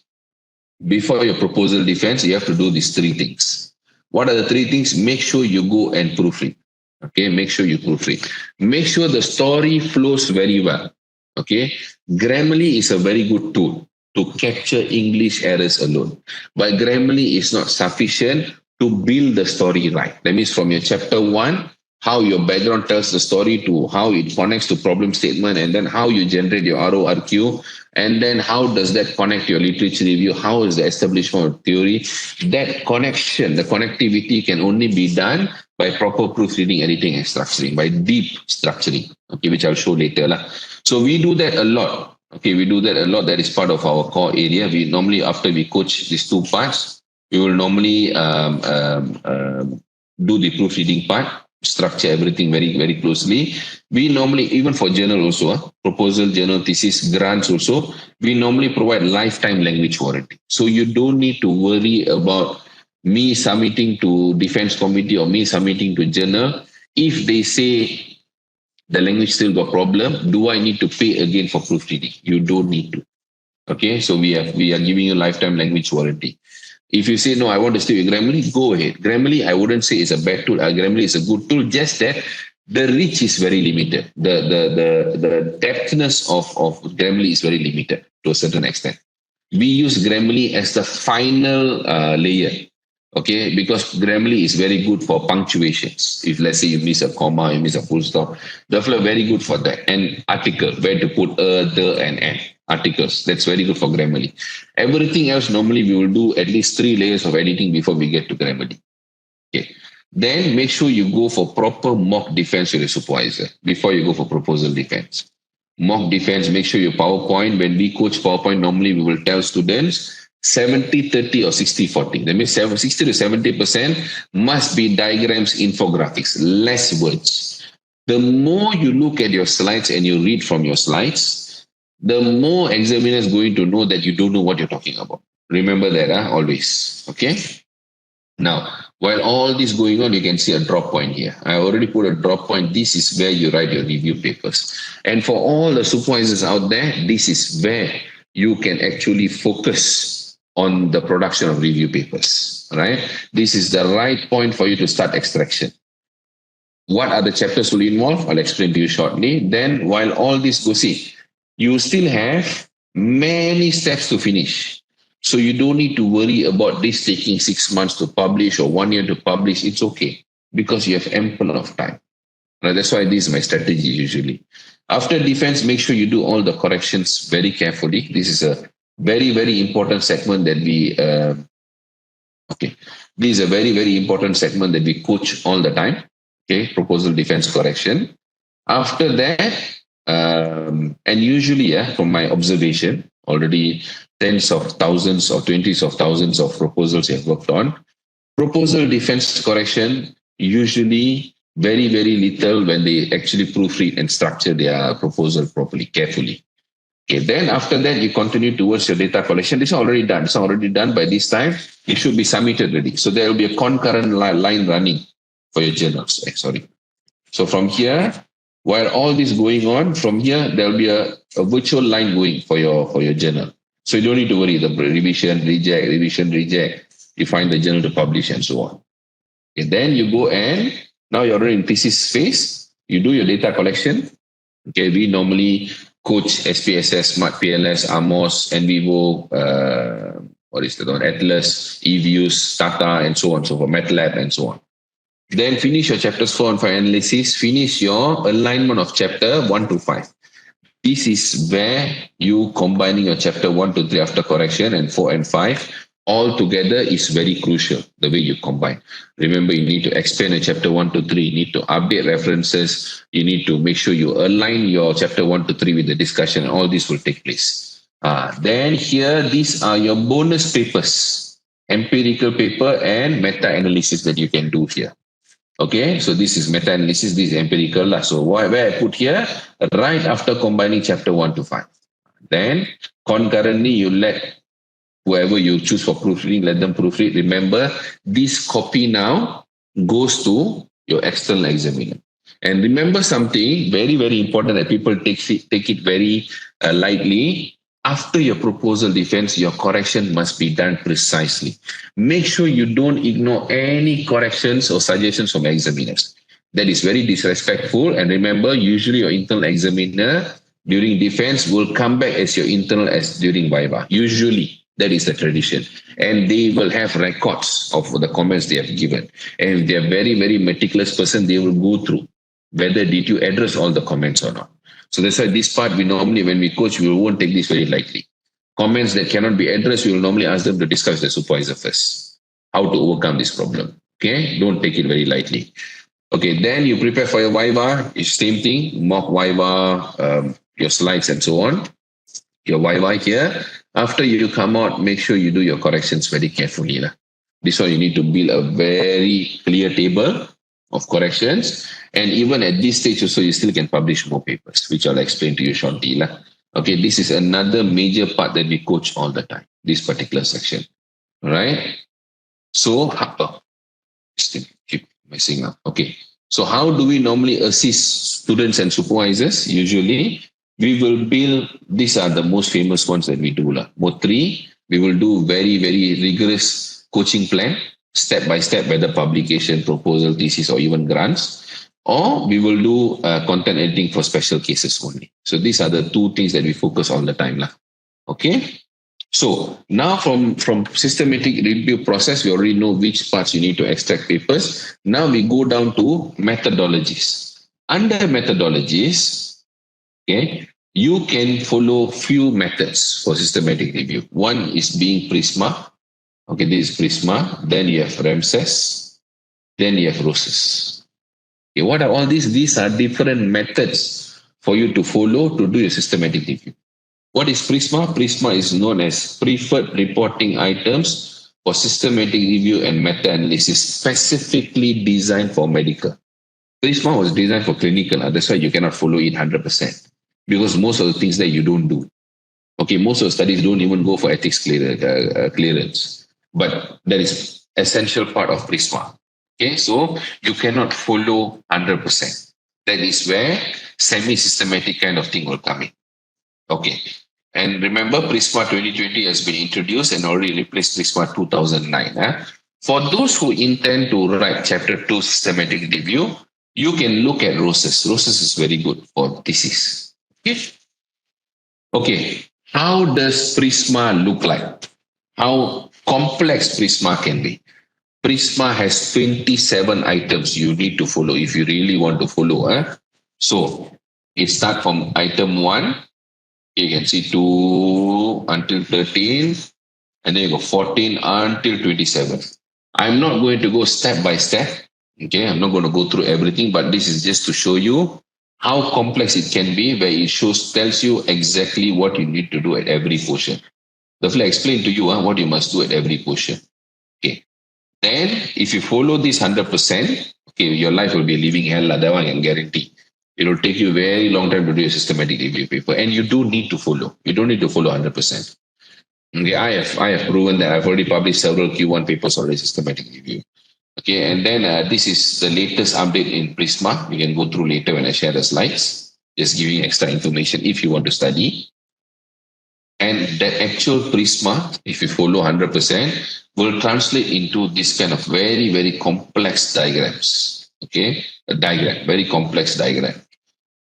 [SPEAKER 2] before your proposal defense, you have to do these 3 things. What are the 3 things? Make sure you go and proofread. Okay. Make sure you proofread. Make sure the story flows very well. Okay. Grammarly is a very good tool to capture English errors alone. But Grammarly is not sufficient to build the story right. That means from your chapter 1, how your background tells the story to how it connects to problem statement, and then how you generate your RORQ, and then how does that connect your literature review, how is the establishment of theory. That connection, the connectivity can only be done by proper proofreading, editing, and structuring, by deep structuring, okay, which I'll show later. So we do that a lot. Okay, we do that a lot. That is part of our core area. We normally, after we coach these 2 parts, we will normally do the proofreading part, structure everything very, very closely. We normally, even for journal also, proposal, journal, thesis, grants also, we normally provide lifetime language warranty. So you don't need to worry about me submitting to defense committee or me submitting to journal. If they say the language still got problem, do I need to pay again for proofreading? You don't need to. Okay, so we are giving you lifetime language warranty. If you say no, I want to stay with Grammarly, go ahead. Grammarly, I wouldn't say it's a bad tool. Grammarly is a good tool, just that the reach is very limited. The depthness of Grammarly is very limited to a certain extent. We use Grammarly as the final layer. Okay, because Grammarly is very good for punctuations. If let's say you miss a comma, you miss a full stop, definitely very good for that. And article, where to put the, and an. Articles, that's very good for Grammarly. Everything else, normally we will do at least 3 layers of editing before we get to Grammarly. Okay. Then make sure you go for proper mock defense with the supervisor before you go for proposal defense. Mock defense, make sure your PowerPoint, when we coach PowerPoint, normally we will tell students 70-30 or 60-40. That means 60 to 70% must be diagrams, infographics, less words. The more you look at your slides and you read from your slides, the more examiner is going to know that you don't know what you're talking about. Remember that, always. Okay? Now, while all this going on, you can see a drop point here. I already put a drop point. This is where you write your review papers. And for all the supervisors out there, this is where you can actually focus on the production of review papers. Right? This is the right point for you to start extraction. What are the chapters will involve? I'll explain to you shortly. Then, while all this goes in, you still have many steps to finish. So you don't need to worry about this taking 6 months to publish or 1 year to publish. It's okay because you have ample of time. Right? That's why this is my strategy usually. After defense, make sure you do all the corrections very carefully. This is a very, very important segment that we, this is a very, very important segment that we coach all the time. Okay, proposal, defense, correction. After that, and usually, from my observation, already tens of thousands or 20s of thousands of proposals I've worked on. Proposal, defense, correction, usually very, very little when they actually proofread and structure their proposal properly, carefully. Okay, then after that, you continue towards your data collection. This is already done. It's already done. By this time, it should be submitted ready. So there will be a concurrent line running for your journals. So from here, while all this going on, from here, there will be a virtual line going for your journal. So you don't need to worry, the revision, reject. You find the journal to publish and so on. Okay, then you go and now you're already in thesis phase. You do your data collection. Okay, we normally coach SPSS, Smart PLS, Amos, NVivo, Atlas, eViews, Tata, and so on, so for MATLAB and so on. Then finish your chapters 4 and 5 analysis. Finish your alignment of chapter 1 to 5. This is where you combining your chapter 1 to 3 after correction and 4 and 5 all together is very crucial, the way you combine. Remember, you need to expand your chapter 1 to 3. You need to update references. You need to make sure you align your chapter 1 to 3 with the discussion. All this will take place. Then here, these are your bonus papers, empirical paper and meta-analysis that you can do here. Okay, so this is meta-analysis, this is empirical. So where I put here, right after combining chapter 1 to 5. Then concurrently, you let whoever you choose for proofreading, let them proofread. Remember, this copy now goes to your external examiner. And remember something very, very important that people take it very lightly. After your proposal defense, your correction must be done precisely. Make sure you don't ignore any corrections or suggestions from examiners. That is very disrespectful. And remember, usually your internal examiner during defense will come back as your internal as during Viva. Usually, that is the tradition. And they will have records of the comments they have given. And if they are very, very meticulous person, they will go through whether did you address all the comments or not. So that's why this part, we normally, when we coach, we won't take this very lightly. Comments that cannot be addressed, we will normally ask them to discuss the supervisor first. How to overcome this problem. Okay? Don't take it very lightly. Okay, then you prepare for your Viva. It's same thing. Mock Viva, your slides and so on. Your Viva here. After you come out, make sure you do your corrections very carefully. This one, you need to build a very clear table of corrections. And even at this stage also, you still can publish more papers, which I'll explain to you shortly. Okay, this is another major part that we coach all the time, this particular section. All right. So, still keep messing up. Okay. So how do we normally assist students and supervisors? Usually, we will build, these are the most famous ones that we do. Mode 3, we will do very, very rigorous coaching plan, step by step, whether publication, proposal, thesis, or even grants. Or we will do content editing for special cases only. So these are the two things that we focus all the time. Okay. So now from systematic review process, we already know which parts you need to extract papers. Now we go down to methodologies. Under methodologies, okay, you can follow few methods for systematic review. One is being PRiSMA. Okay, this is PRiSMA. Then you have RAMESES. Then you have RAMESES. Okay, what are all these? These are different methods for you to follow to do your systematic review. What is PRiSMA? PRiSMA is known as Preferred Reporting Items for Systematic Review and Meta-Analysis, specifically designed for medical. PRiSMA was designed for clinical. That's why you cannot follow it 100%. Because most of the things that you don't do. Okay, most of the studies don't even go for ethics clearance. But that is essential part of PRiSMA. Okay, so you cannot follow 100%. That is where semi-systematic kind of thing will come in. Okay, and remember PRiSMA 2020 has been introduced and already replaced PRiSMA 2009. For those who intend to write Chapter 2 Systematic Review, you can look at RAMESES. RAMESES is very good for thesis. Okay, how does PRiSMA look like? How complex PRiSMA can be? PRiSMA has 27 items you need to follow if you really want to follow. So it starts from item 1. You can see 2 until 13, and then you go 14 until 27. I'm not going to go step by step. Okay, I'm not going to go through everything, but this is just to show you how complex it can be, where it tells you exactly what you need to do at every portion. Therefore, I explain to you what you must do at every portion. Okay. Then, if you follow this 100%, okay, your life will be a living hell. That one I can guarantee. It will take you a very long time to do a systematic review paper, and you do need to follow. You don't need to follow 100%. Okay, I have proven that. I've already published several Q1 papers already systematic review. Okay, and then this is the latest update in PRiSMA. You can go through later when I share the slides. Just giving extra information if you want to study. And the actual PRiSMA, if you follow 100%, will translate into this kind of very, very complex diagrams. Okay, a diagram, very complex diagram.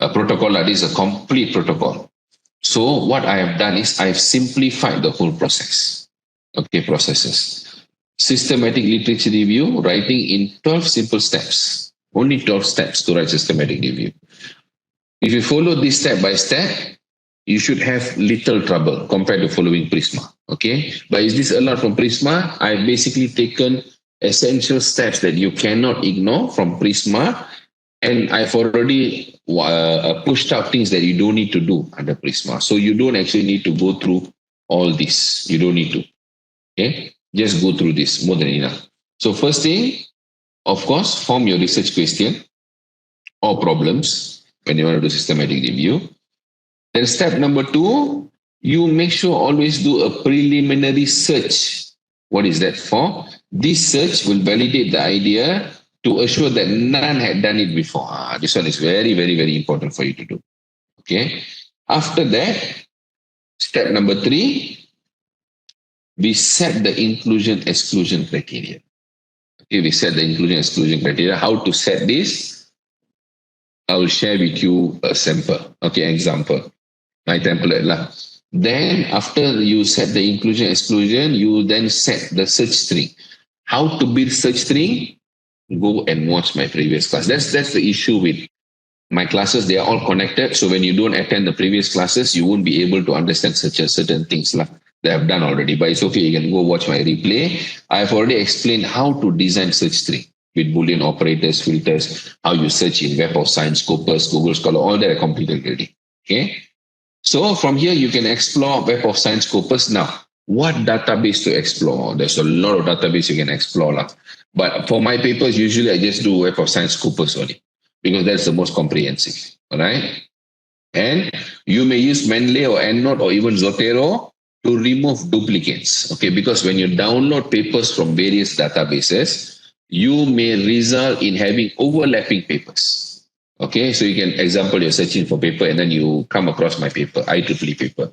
[SPEAKER 2] A protocol that is a complete protocol. So what I have done is I have simplified the whole process. Okay, processes. Systematic literature review, writing in 12 simple steps. Only 12 steps to write systematic review. If you follow this step by step, you should have little trouble compared to following PRiSMA. Okay, but is this allowed from PRiSMA? I've basically taken essential steps that you cannot ignore from PRiSMA, and I've already pushed out things that you don't need to do under PRiSMA. So you don't actually need to go through all this. You don't need to. Okay, just go through this, more than enough. So first thing, of course, form your research question or problems when you want to do systematic review. Then step number 2, you make sure always do a preliminary search. What is that for? This search will validate the idea to assure that none had done it before. This one is very, very, very important for you to do. Okay. After that, step number 3, we set the inclusion-exclusion criteria. Okay, we set the inclusion-exclusion criteria. How to set this? I will share with you a sample. Okay, example. My template lah. Then after you set the inclusion-exclusion, you then set the search string. How to build search string? Go and watch my previous class. That's the issue with my classes. They are all connected. So when you don't attend the previous classes, you won't be able to understand certain things that I've done already. But it's okay. You can go watch my replay. I've already explained how to design search string with Boolean operators, filters, how you search in Web of Science, Scopus, Google Scholar, all that are completed already. Okay. So from here, you can explore Web of Science, Scopus. Now, what database to explore? There's a lot of database you can explore. But for my papers, usually I just do Web of Science, Scopus only, because that's the most comprehensive. All right. And you may use Mendeley or EndNote or even Zotero to remove duplicates. Okay. Because when you download papers from various databases, you may result in having overlapping papers. Okay, so you can, example, you're searching for paper and then you come across my paper, IEEE paper.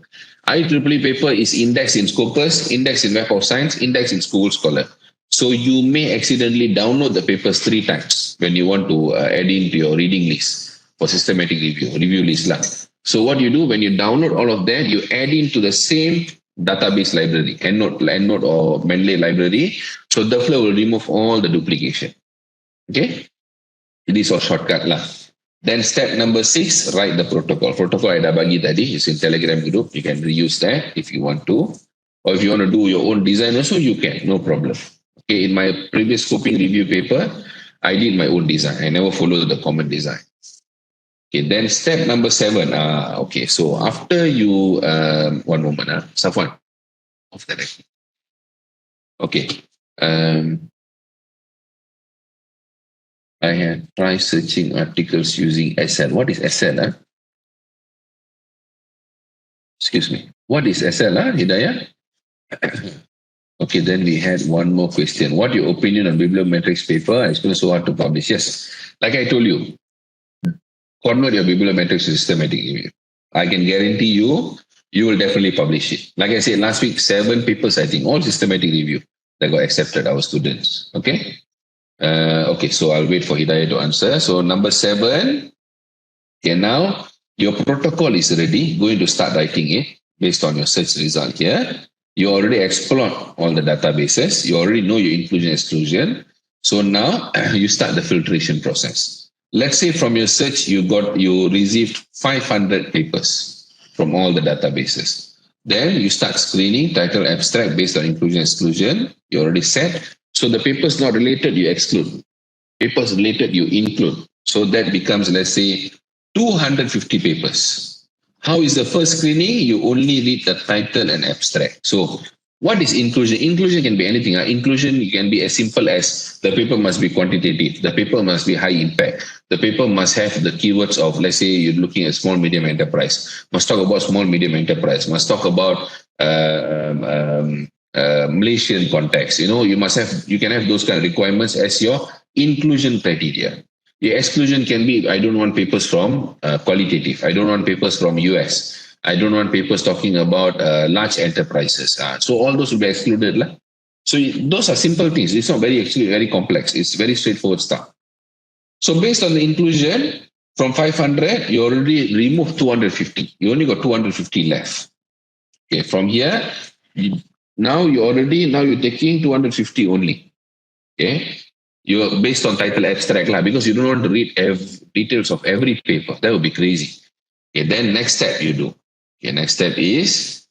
[SPEAKER 2] IEEE paper is indexed in Scopus, indexed in Web of Science, indexed in Google Scholar. So you may accidentally download the papers 3 times when you want to add into your reading list for systematic review list lah. So what you do when you download all of that, you add into the same database library, EndNote or Mendeley library. So the flow will remove all the duplication. Okay, it is a shortcut lah. Then step number 6, write the protocol. Protocol I dah bagi tadi, is in Telegram group. You can reuse that if you want to. Or if you want to do your own design also, you can, no problem. Okay, in my previous scoping review paper, I did my own design. I never followed the common design. Okay, then step number 7. Okay, so after you, one moment, Safwan, off the record. Okay, I have tried searching articles using SL. What is SL? Excuse me. What is SL, Hidayah? Okay, then we had one more question. What your opinion on bibliometrics paper? I explained so hard to publish. Yes, like I told you, convert your bibliometrics to systematic review. I can guarantee you, you will definitely publish it. Like I said last week, 7 papers, I think, all systematic review that got accepted, our students. Okay. Okay, so I'll wait for Hidayah to answer. So number 7, okay, now your protocol is ready. Going to start writing it based on your search result here. You already explored all the databases. You already know your inclusion exclusion. So now you start the filtration process. Let's say from your search you received 500 papers from all the databases. Then you start screening title abstract based on inclusion exclusion. You already set. So the papers not related, you exclude. Papers related, you include. So that becomes, let's say, 250 papers. How is the first screening? You only read the title and abstract. So what is inclusion? Inclusion can be anything. Inclusion can be as simple as the paper must be quantitative. The paper must be high impact. The paper must have the keywords of, let's say, you're looking at small, medium enterprise. Must talk about small, medium enterprise. Must talk about Malaysian context. You know, you can have those kind of requirements as your inclusion criteria. Your exclusion can be, I don't want papers from qualitative. I don't want papers from US. I don't want papers talking about large enterprises. So all those will be excluded. So those are simple things. It's not very complex. It's very straightforward stuff. So based on the inclusion, from 500, you already removed 250. You only got 250 left. Okay, from here, now you're taking 250 only. Okay, you're based on title abstract because you don't want to read details of every paper. That would be crazy. Okay, then next step you do. Okay, next step is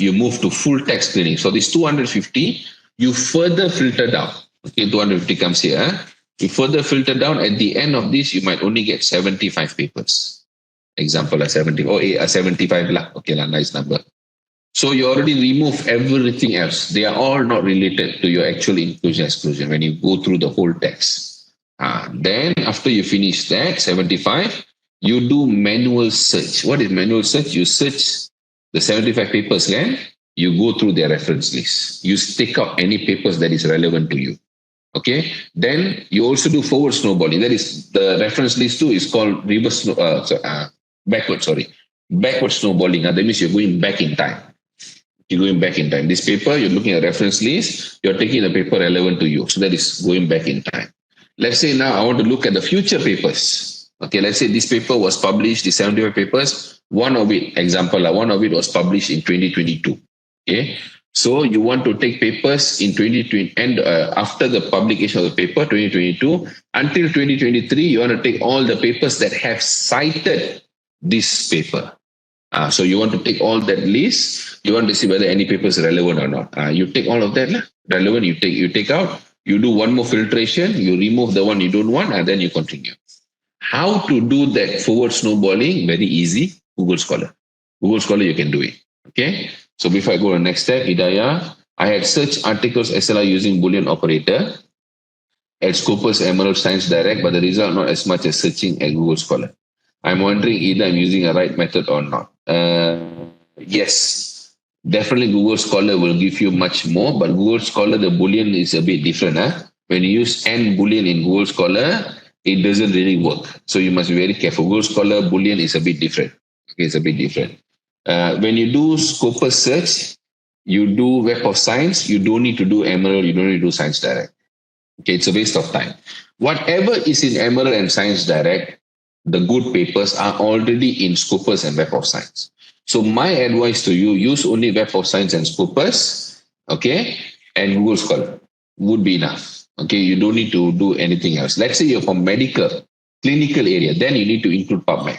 [SPEAKER 2] you move to full text screening. So this 250, you further filter down. Okay, 250 comes here. You further filter down. At the end of this, you might only get 75 papers. Example, 75 lah. Okay, nice number. So you already remove everything else. They are all not related to your actual inclusion exclusion when you go through the whole text. Then after you finish that, 75, you do manual search. What is manual search? You search the 75 papers then, you go through their reference list. You take out any papers that is relevant to you. Okay. Then you also do forward snowballing. That is the reference list too is called backward snowballing. That means you're going back in time. You're going back in time. This paper, you're looking at reference list, you're taking the paper relevant to you. So that is going back in time. Let's say now I want to look at the future papers. Okay, let's say this paper was published, the 75 papers, one of it was published in 2022. Okay, so you want to take papers in 2020 and after the publication of the paper, 2022, until 2023, you want to take all the papers that have cited this paper. So you want to take all that list. You want to see whether any paper is relevant or not. You take all of that relevant. You take out. You do one more filtration. You remove the one you don't want, and then you continue. How to do that forward snowballing? Very easy. Google Scholar. Google Scholar, you can do it. Okay. So before I go to the next step, Hidayah, I had searched articles SLR using Boolean operator at Scopus Emerald Science Direct, but the result not as much as searching at Google Scholar. I'm wondering either I'm using a right method or not. Yes, definitely Google Scholar will give you much more, but Google Scholar, the Boolean is a bit different. When you use n boolean in Google Scholar, it doesn't really work. So you must be very careful. Google Scholar boolean is a bit different. Okay, it's a bit different. When you do Scopus search, you do Web of Science, you don't need to do Emerald, you don't need to do Science Direct. Okay, it's a waste of time. Whatever is in Emerald and Science Direct, the good papers are already in Scopus and Web of Science. So my advice to you, use only Web of Science and Scopus, okay, and Google Scholar would be enough. Okay, you don't need to do anything else. Let's say you're from medical, clinical area, then you need to include PubMed.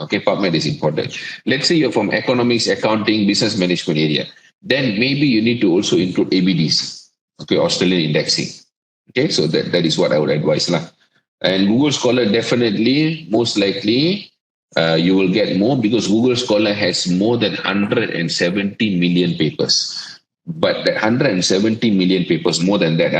[SPEAKER 2] Okay, PubMed is important. Let's say you're from economics, accounting, business management area, then maybe you need to also include ABDs, okay, Australian indexing. Okay, so that is what I would advise lah. And Google Scholar definitely, most likely, you will get more because Google Scholar has more than 170 million papers. But that 170 million papers, more than that,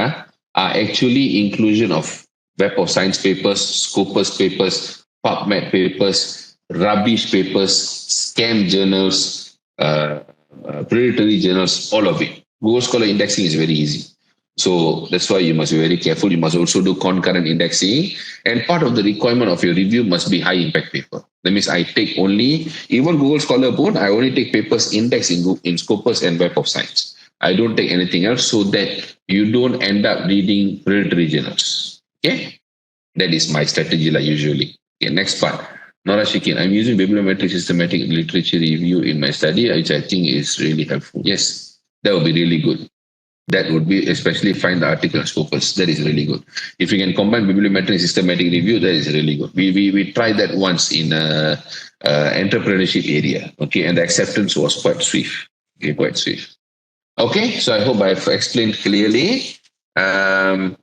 [SPEAKER 2] are actually inclusion of Web of Science papers, Scopus papers, PubMed papers, rubbish papers, scam journals, predatory journals, all of it. Google Scholar indexing is very easy. So that's why you must be very careful. You must also do concurrent indexing. And part of the requirement of your review must be high impact paper. That means I take only, even Google Scholar board, I only take papers indexed in Scopus and Web of Science. I don't take anything else so that you don't end up reading predatory journals. Okay? That is my strategy usually. Okay, next part. Nora Shikin, I'm using bibliometric systematic literature review in my study, which I think is really helpful. Yes, that would be really good. That would be especially find the article Scopus. That is really good. If you can combine bibliometric systematic review, that is really good. We tried that once in entrepreneurship area. Okay, and the acceptance was quite swift. Okay, quite swift. Okay, so I hope I've explained clearly. Then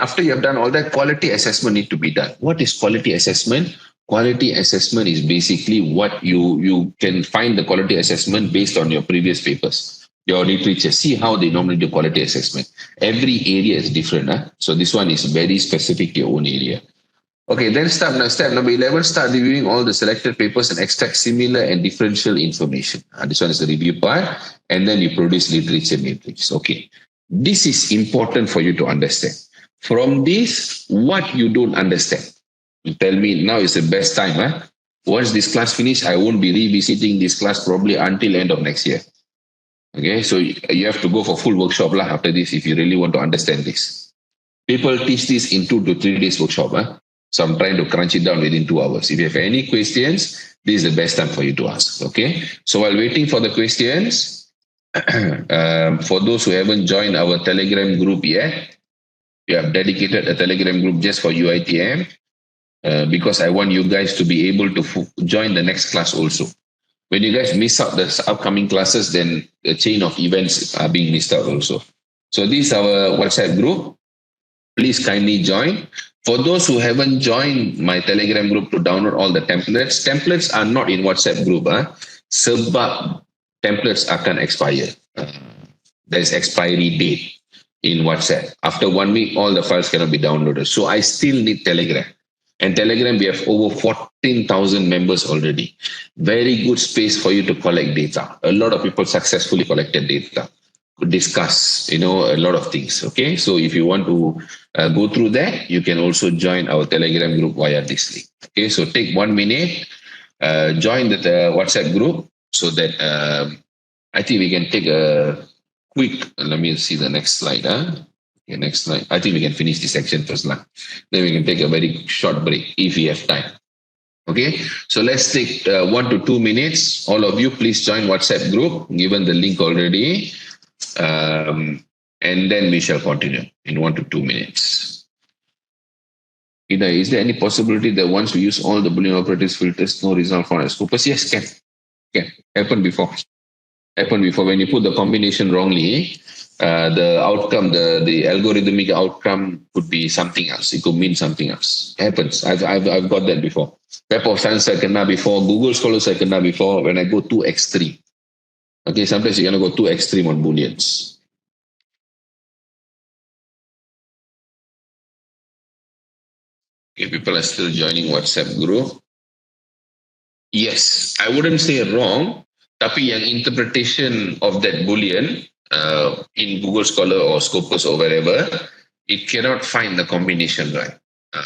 [SPEAKER 2] after you have done all that, quality assessment need to be done. What is quality assessment? Quality assessment is basically what you can find the quality assessment based on your previous papers, your literature. See how they normally do quality assessment. Every area is different. So this one is very specific to your own area. Okay, then step number 11, start reviewing all the selected papers and extract similar and differential information. This one is the review part. And then you produce literature matrix. Okay, this is important for you to understand. From this, what you don't understand, you tell me now is the best time. Once this class finish, I won't be revisiting this class probably until end of next year. Okay, so you have to go for full workshop after this if you really want to understand this. People teach this in 2 to 3 days workshop. So I'm trying to crunch it down within 2 hours. If you have any questions, this is the best time for you to ask. Okay, so while waiting for the questions, for those who haven't joined our Telegram group yet, we have dedicated a Telegram group just for UITM because I want you guys to be able to join the next class also. When you guys miss out the upcoming classes, then the chain of events are being missed out also. So this is our WhatsApp group. Please kindly join. For those who haven't joined my Telegram group to download all the templates are not in WhatsApp group. Sebab templates akan expire. There's expiry date in WhatsApp. After 1 week, all the files cannot be downloaded. So I still need Telegram. And Telegram, we have over 14,000 members already. Very good space for you to collect data. A lot of people successfully collected data. Discuss, a lot of things. Okay, so if you want to go through that, you can also join our Telegram group via this link. Okay, so take 1 minute, join the WhatsApp group so that I think we can take a quick, let me see the next slide. Okay, next slide. I think we can finish this section first. Then we can take a very short break if we have time. Okay, so let's take 1 to 2 minutes. All of you, please join WhatsApp group, given the link already. And then we shall continue in 1 to 2 minutes. Ida, is there any possibility that once we use all the Boolean operators filters, no result for Scopus? Yes, can. Happened before. When you put the combination wrongly, the outcome, the algorithmic outcome could be something else. It could mean something else. It happens. I've got that before. Web of Science I kena before. Google Scholars I kena before. When I go too extreme. Okay, sometimes you're gonna go too extreme on Booleans. Okay, people are still joining WhatsApp group. Yes, I wouldn't say wrong, tapi yang interpretation of that Boolean in Google Scholar or Scopus or wherever it cannot find the combination right.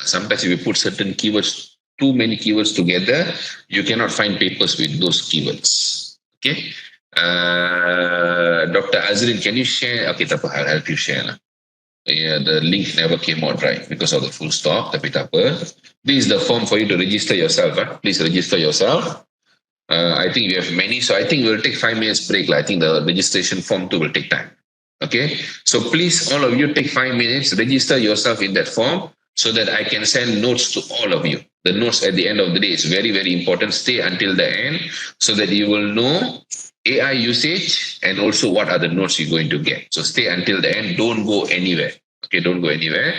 [SPEAKER 2] Sometimes if you put certain keywords, too many keywords together, you cannot find papers with those keywords. Okay. Dr. Azrin, can you share? Okay, tak apa, I'll help you share lah. Yeah, the link never came out right because of the full stop. Tapi tak apa. This is the form for you to register yourself. Please register yourself. I think we have many, so I think we'll take 5 minutes break. I think the registration form too will take time. Okay, so please, all of you, take 5 minutes, register yourself in that form so that I can send notes to all of you. The notes at the end of the day is very, very important. Stay until the end so that you will know AI usage and also what are the notes you're going to get. So stay until the end. Don't go anywhere. Okay, don't go anywhere.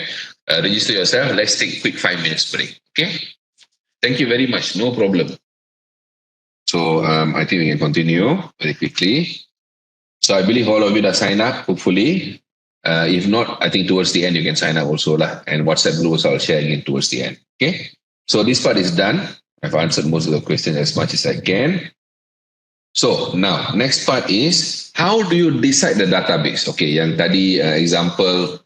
[SPEAKER 2] Register yourself. Let's take a quick 5 minutes break. Okay, thank you very much. No problem. So I think we can continue very quickly. So I believe all of you that sign up, hopefully. If not, I think towards the end you can sign up also lah. And WhatsApp groups I'll share again towards the end. Okay. So this part is done. I've answered most of the questions as much as I can. So now next part is how do you decide the database? Okay, yang tadi example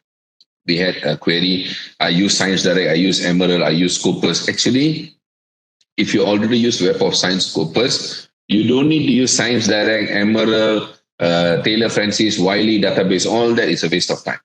[SPEAKER 2] we had a query. I use Science Direct, I use Emerald, I use Scopus. Actually, if you already use Web of Science Scopus, you don't need to use Science Direct, Emerald, Taylor Francis, Wiley database. All that is a waste of time.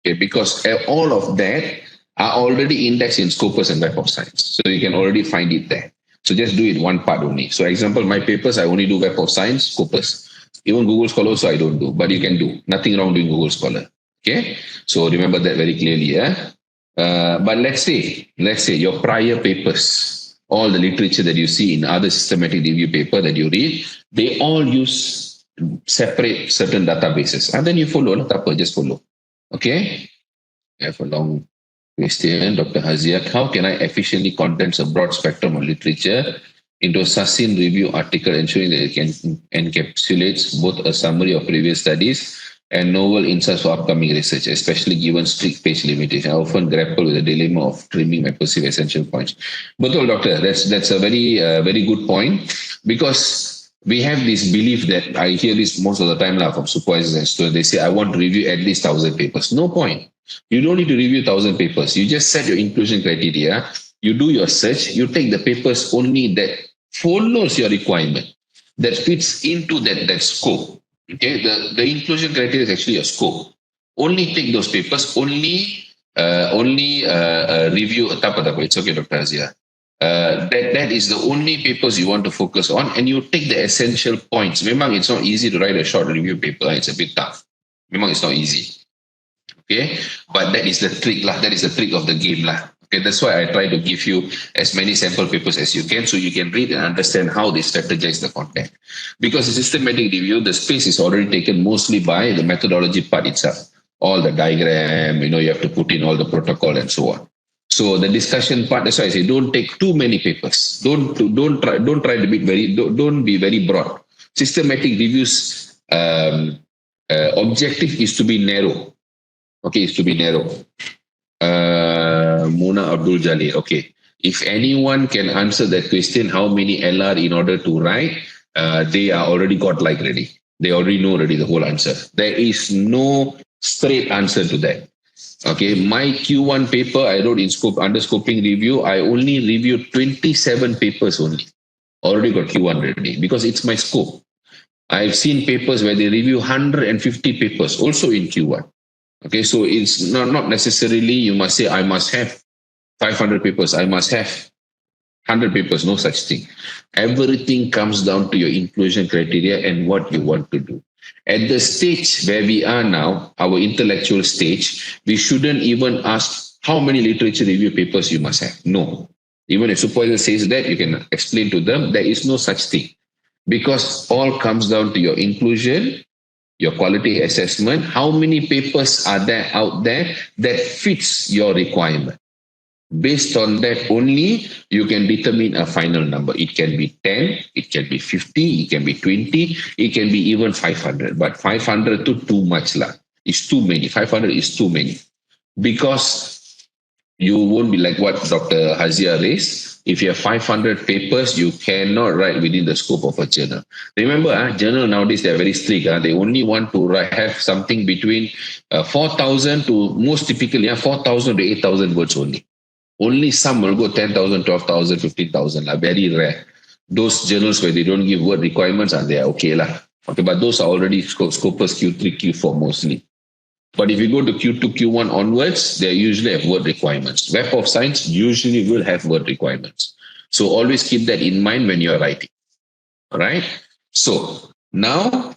[SPEAKER 2] Okay, because all of that are already indexed in Scopus and Web of Science. So you can already find it there. So just do it one part only. So example, my papers, I only do Web of Science, Scopus. Even Google Scholar also I don't do, but you can do. Nothing wrong doing Google Scholar. Okay, so remember that very clearly. But let's say your prior papers, all the literature that you see in other systematic review paper that you read, they all use separate certain databases. And then you follow, just follow. Okay, I have a long question, Dr. Haziak. How can I efficiently condense a broad spectrum of literature into a succinct review article, ensuring that it can encapsulates both a summary of previous studies and novel insights for upcoming research, especially given strict page limitation? I often grapple with the dilemma of trimming my perceived essential points. Betul, doctor. That's a very good point, because we have this belief that I hear this most of the time now from supervisors and students. They say, I want to review at least 1,000 papers. No point. You don't need to review 1,000 papers. You just set your inclusion criteria. You do your search. You take the papers only that follows your requirement, that fits into that scope. Okay, the inclusion criteria is actually a scope. Only take those papers. Only review. It's okay, Dr. Azia. That is the only papers you want to focus on, and you take the essential points. Memang it's not easy to write a short review paper. It's a bit tough. Memang it's not easy. Okay, but that is the trick lah. That is the trick of the game lah. Okay, that's why I try to give you as many sample papers as you can, so you can read and understand how they strategize the content. Because the systematic review, the space is already taken mostly by the methodology part itself. All the diagram, you have to put in all the protocol and so on. So the discussion part, that's why I say don't take too many papers. Don't try to be don't be very broad. Systematic reviews objective is to be narrow. Okay, is to be narrow. Mona Abdul Jalil. Okay, if anyone can answer that question, how many LR in order to write, they are already got like ready. They already know already the whole answer. There is no straight answer to that. Okay, my Q1 paper I wrote in under scoping review, I only reviewed 27 papers only. Already got Q1 ready because it's my scope. I've seen papers where they review 150 papers also in Q1. Okay, so it's not necessarily you must say I must have 500 papers, I must have 100 papers, no such thing. Everything comes down to your inclusion criteria and what you want to do. At the stage where we are now, our intellectual stage, we shouldn't even ask how many literature review papers you must have. No. Even if supervisor says that, you can explain to them there is no such thing. Because all comes down to your inclusion, your quality assessment, how many papers are there out there that fits your requirement. Based on that only, you can determine a final number. It can be 10, it can be 50, it can be 20, it can be even 500. But 500 to too much lah. It's too many. 500 is too many. Because You won't be like what Dr. Hazia raised. If you have 500 papers, you cannot write within the scope of a journal. Remember, journal nowadays, they're very strict. They only want to have something between 4,000 to most typically 4,000 to 8,000 words only. Only some will go 10,000, 12,000, 15,000. Very rare. Those journals where they don't give word requirements, they are okay. Okay, but those are already Scopus Q3, Q4 mostly. But if you go to Q2, Q1 onwards, they usually have word requirements. Web of Science usually will have word requirements. So always keep that in mind when you're writing. All right. So now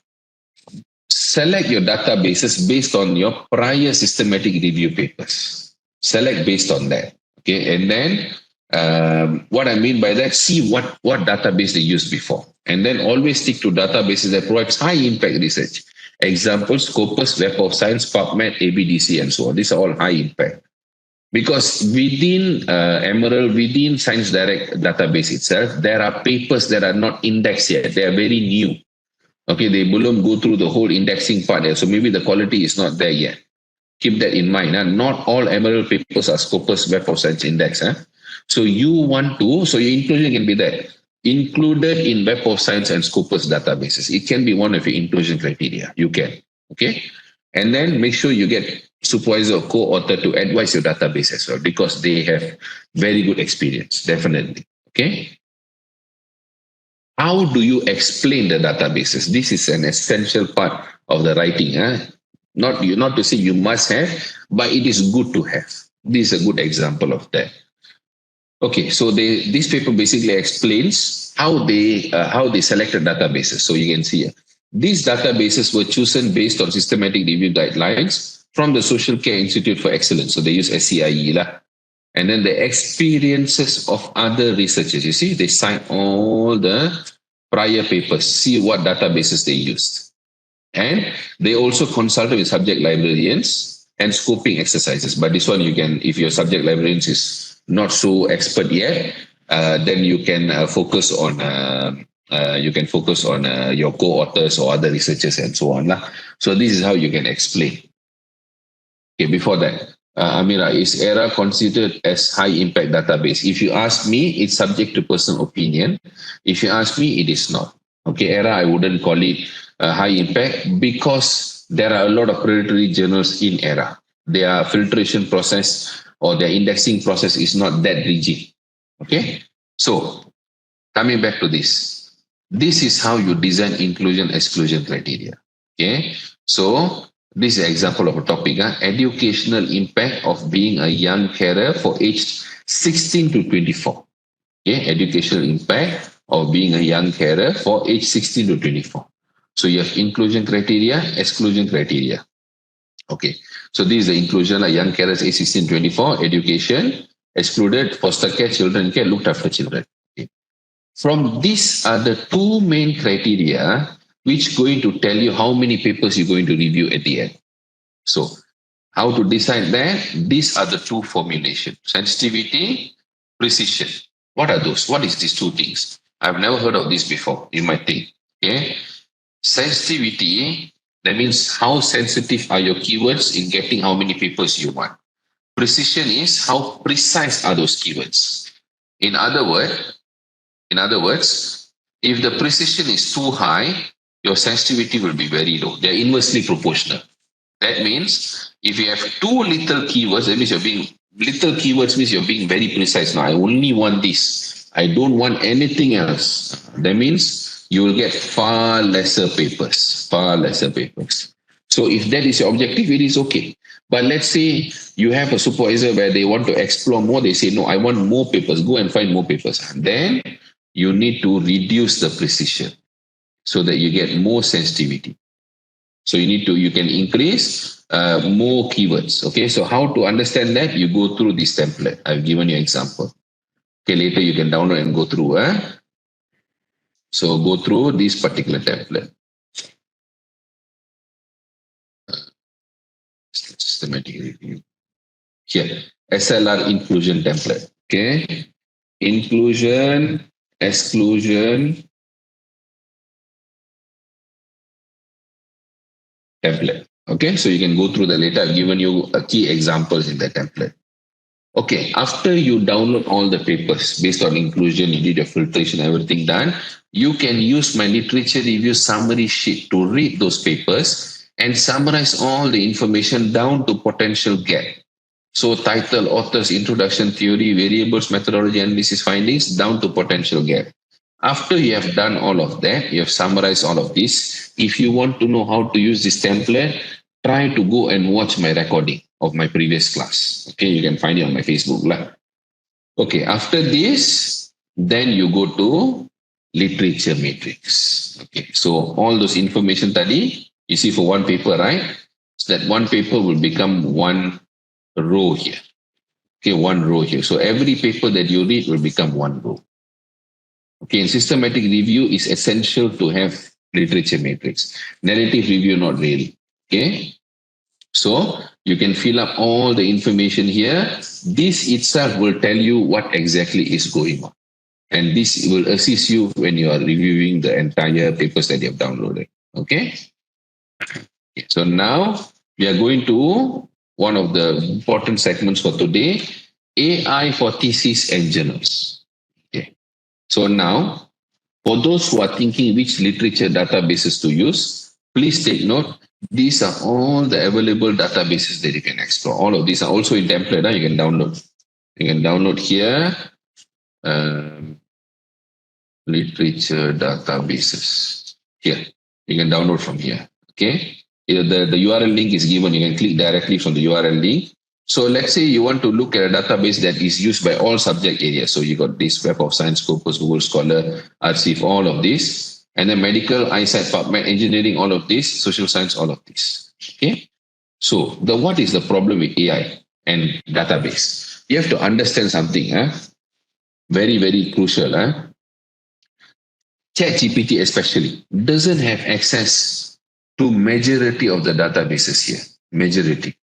[SPEAKER 2] select your databases based on your prior systematic review papers. Select based on that. Okay. And then what I mean by that, see what database they used before. And then always stick to databases that provides high impact research. Examples, Scopus, Web of Science, PubMed, ABDC, and so on. These are all high impact. Because within Emerald, within Science Direct database itself, there are papers that are not indexed yet. They are very new. Okay, they belum go through the whole indexing part there. So maybe the quality is not there yet. Keep that in mind. Not all Emerald papers are Scopus Web of Science index. So you want to, so your inclusion can be there. Included in Web of Science and Scopus databases. It can be one of your inclusion criteria. You can. Okay. And then make sure you get supervisor or co-author to advise your database as well, because they have very good experience. Definitely. Okay. How do you explain the databases? This is an essential part of the writing. Not to say you must have, but it is good to have. This is a good example of that. Okay, so this paper basically explains how they selected databases. So you can see here, these databases were chosen based on systematic review guidelines from the Social Care Institute for Excellence. So they use SCIE lah. And then the experiences of other researchers. You see, they cite all the prior papers, see what databases they used. And they also consulted with subject librarians and scoping exercises. But this one you can, if your subject librarians is not so expert yet, then you can focus on your co-authors or other researchers and so on. So this is how you can explain. Okay, before that, Amira, is ERA considered as high impact database? If you ask me, it's subject to personal opinion. If you ask me, it is not. Okay, ERA, I wouldn't call it high impact because there are a lot of predatory journals in ERA. Their filtration process or their indexing process is not that rigid. Okay, so coming back to this is how you design inclusion exclusion criteria. Okay, so this is an example of a topic, educational impact of being a young carer for aged 16 to 24. Okay, educational impact of being a young carer for age 16 to 24. So you have inclusion criteria, exclusion criteria. Okay, so this is the inclusion, like young carers age 16 to 24, education, excluded, foster care, children care, looked after children. Okay. From these are the two main criteria which going to tell you how many papers you're going to review at the end. So how to decide that? These are the two formulations, sensitivity, precision. What are those? What is these two things? I've never heard of this before, you might think. Okay. Sensitivity, that means how sensitive are your keywords in getting how many papers you want. Precision is how precise are those keywords. In other words, if the precision is too high, your sensitivity will be very low. They're inversely proportional. That means if you have too little keywords, that means little keywords means you're being very precise. Now, I only want this. I don't want anything else. That means you will get far lesser papers. So if that is your objective, it is okay. But let's say you have a supervisor where they want to explore more. They say, no, I want more papers. Go and find more papers. Then you need to reduce the precision so that you get more sensitivity. So you can increase more keywords. Okay, so how to understand that? You go through this template. I've given you an example. Okay, later you can download and go through. So go through this particular template. Systematic review. Here, SLR inclusion template. Okay, inclusion, exclusion template. Okay, so you can go through the later. I've given you key examples in the template. Okay, after you download all the papers based on inclusion, you did your filtration, everything done, you can use my literature review summary sheet to read those papers and summarize all the information down to potential gap. So title, authors, introduction, theory, variables, methodology, analysis, findings, down to potential gap. After you have done all of that, you have summarized all of this. If you want to know how to use this template, try to go and watch my recording of my previous class. Okay, you can find it on my Facebook. Okay, after this, then you go to literature matrix. Okay, so all those information tadi, you see for one paper, right? So that one paper will become one row here. Okay, one row here. So every paper that you read will become one row. Okay, and systematic review is essential to have literature matrix. Narrative review, not really. Okay, so you can fill up all the information here. This itself will tell you what exactly is going on. And this will assist you when you are reviewing the entire papers that you have downloaded. Okay. So now we are going to one of the important segments for today, AI for thesis and journals. Okay. So now, for those who are thinking which literature databases to use, please take note. These are all the available databases that you can explore. All of these are also in template. You can download. You can download here. Literature databases. Here. You can download from here. Okay. The URL link is given. You can click directly from the URL link. So let's say you want to look at a database that is used by all subject areas. So you got this Web of Science, Scopus, Google Scholar, Archive, all of this. And then medical, eyesight, PubMed, engineering, all of this, social science, all of this. Okay. So what is the problem with AI and database? You have to understand something. Very, very crucial. ChatGPT especially doesn't have access to majority of the databases here. Majority.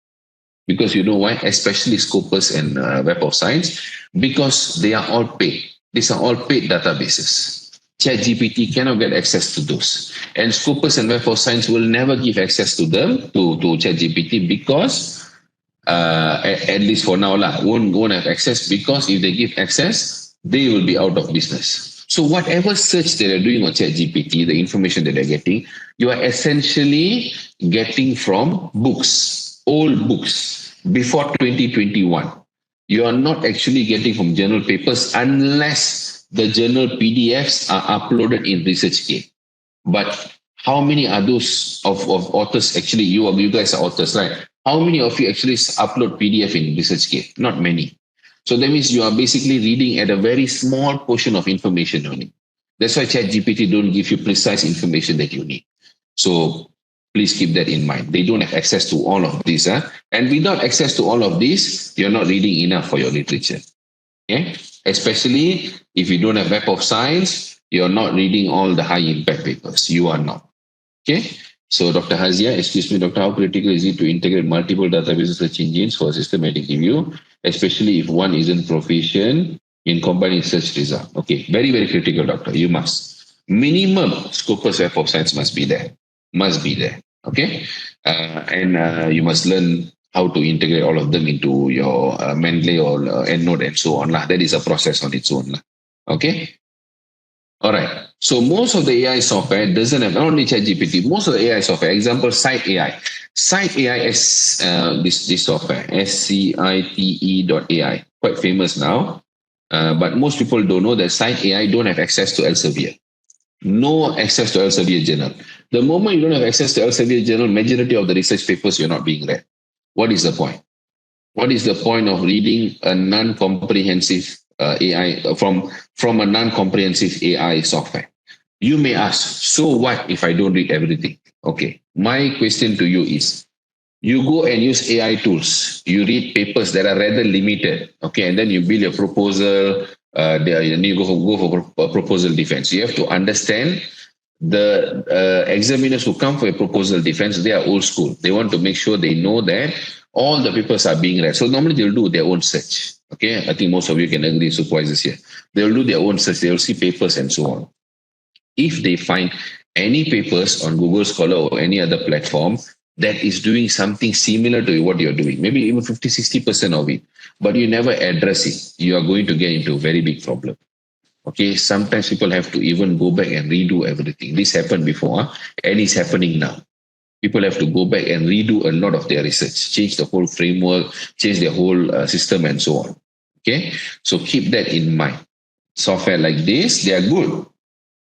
[SPEAKER 2] Because you know why? Especially Scopus and Web of Science. Because they are all paid. These are all paid databases. ChatGPT cannot get access to those. And Scopus and Web of Science will never give access to them, to ChatGPT, because, at least for now, won't have access, because if they give access, they will be out of business. So whatever search they are doing on ChatGPT, the information that they're getting, you are essentially getting from books, old books, before 2021. You are not actually getting from journal papers unless the journal PDFs are uploaded in ResearchGate. But how many are those of authors actually? You guys are authors, right? How many of you actually upload PDF in ResearchGate? Not many. So that means you are basically reading at a very small portion of information only. That's why ChatGPT don't give you precise information that you need. So please keep that in mind. They don't have access to all of this. And without access to all of this, you're not reading enough for your literature. Okay? Especially if you don't have Web of Science, you're not reading all the high impact papers. You are not. Okay? So Dr. Hazia, excuse me, Dr. How critical is it to integrate multiple database search engines for systematic review, especially if one isn't proficient in combining search result? Okay, very, very critical, doctor. You must. Minimum Scopus Web of Science must be there. Must be there. Okay? And you must learn how to integrate all of them into your Mendeley or EndNote and so on. That is a process on its own. Okay? All right. So most of the AI software doesn't have, not only ChatGPT, most of the AI software, example, Site AI. Site AI is this software, SCITE.ai, quite famous now. But most people don't know that Site AI don't have access to Elsevier. No access to Elsevier journal. The moment you don't have access to Elsevier journal, majority of the research papers you're not being read. What is the point? What is the point of reading a non-comprehensive AI from a non-comprehensive AI software? You may ask, so what if I don't read everything? Okay, my question to you is, you go and use AI tools. You read papers that are rather limited, okay, and then you build a proposal. Then you go for proposal defense. You have to understand the examiners who come for a proposal defense, they are old school. They want to make sure they know that all the papers are being read. So normally they'll do their own search. Okay, I think most of you can agree, supervisors here. They'll do their own search. They'll see papers and so on. If they find any papers on Google Scholar or any other platform that is doing something similar to what you're doing, maybe even 50-60% of it, but you never address it, you are going to get into a very big problem. Okay, sometimes people have to even go back and redo everything. This happened before, and it's happening now. People have to go back and redo a lot of their research, change the whole framework, change their whole system, and so on. Okay, so keep that in mind. Software like this, they are good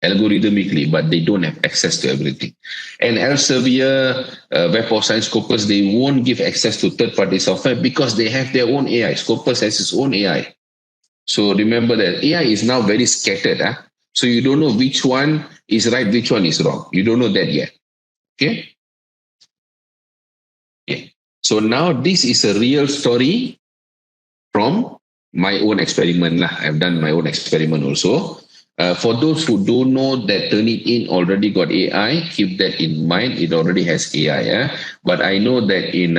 [SPEAKER 2] algorithmically, but they don't have access to everything. And Elsevier, Web of Science, Scopus, they won't give access to third-party software because they have their own AI. Scopus has its own AI. So remember that AI is now very scattered. So you don't know which one is right, which one is wrong. You don't know that yet. Okay. Yeah. So now this is a real story from my own experiment. I've done my own experiment also. For those who don't know that Turnitin already got AI, keep that in mind. It already has AI. But I know that in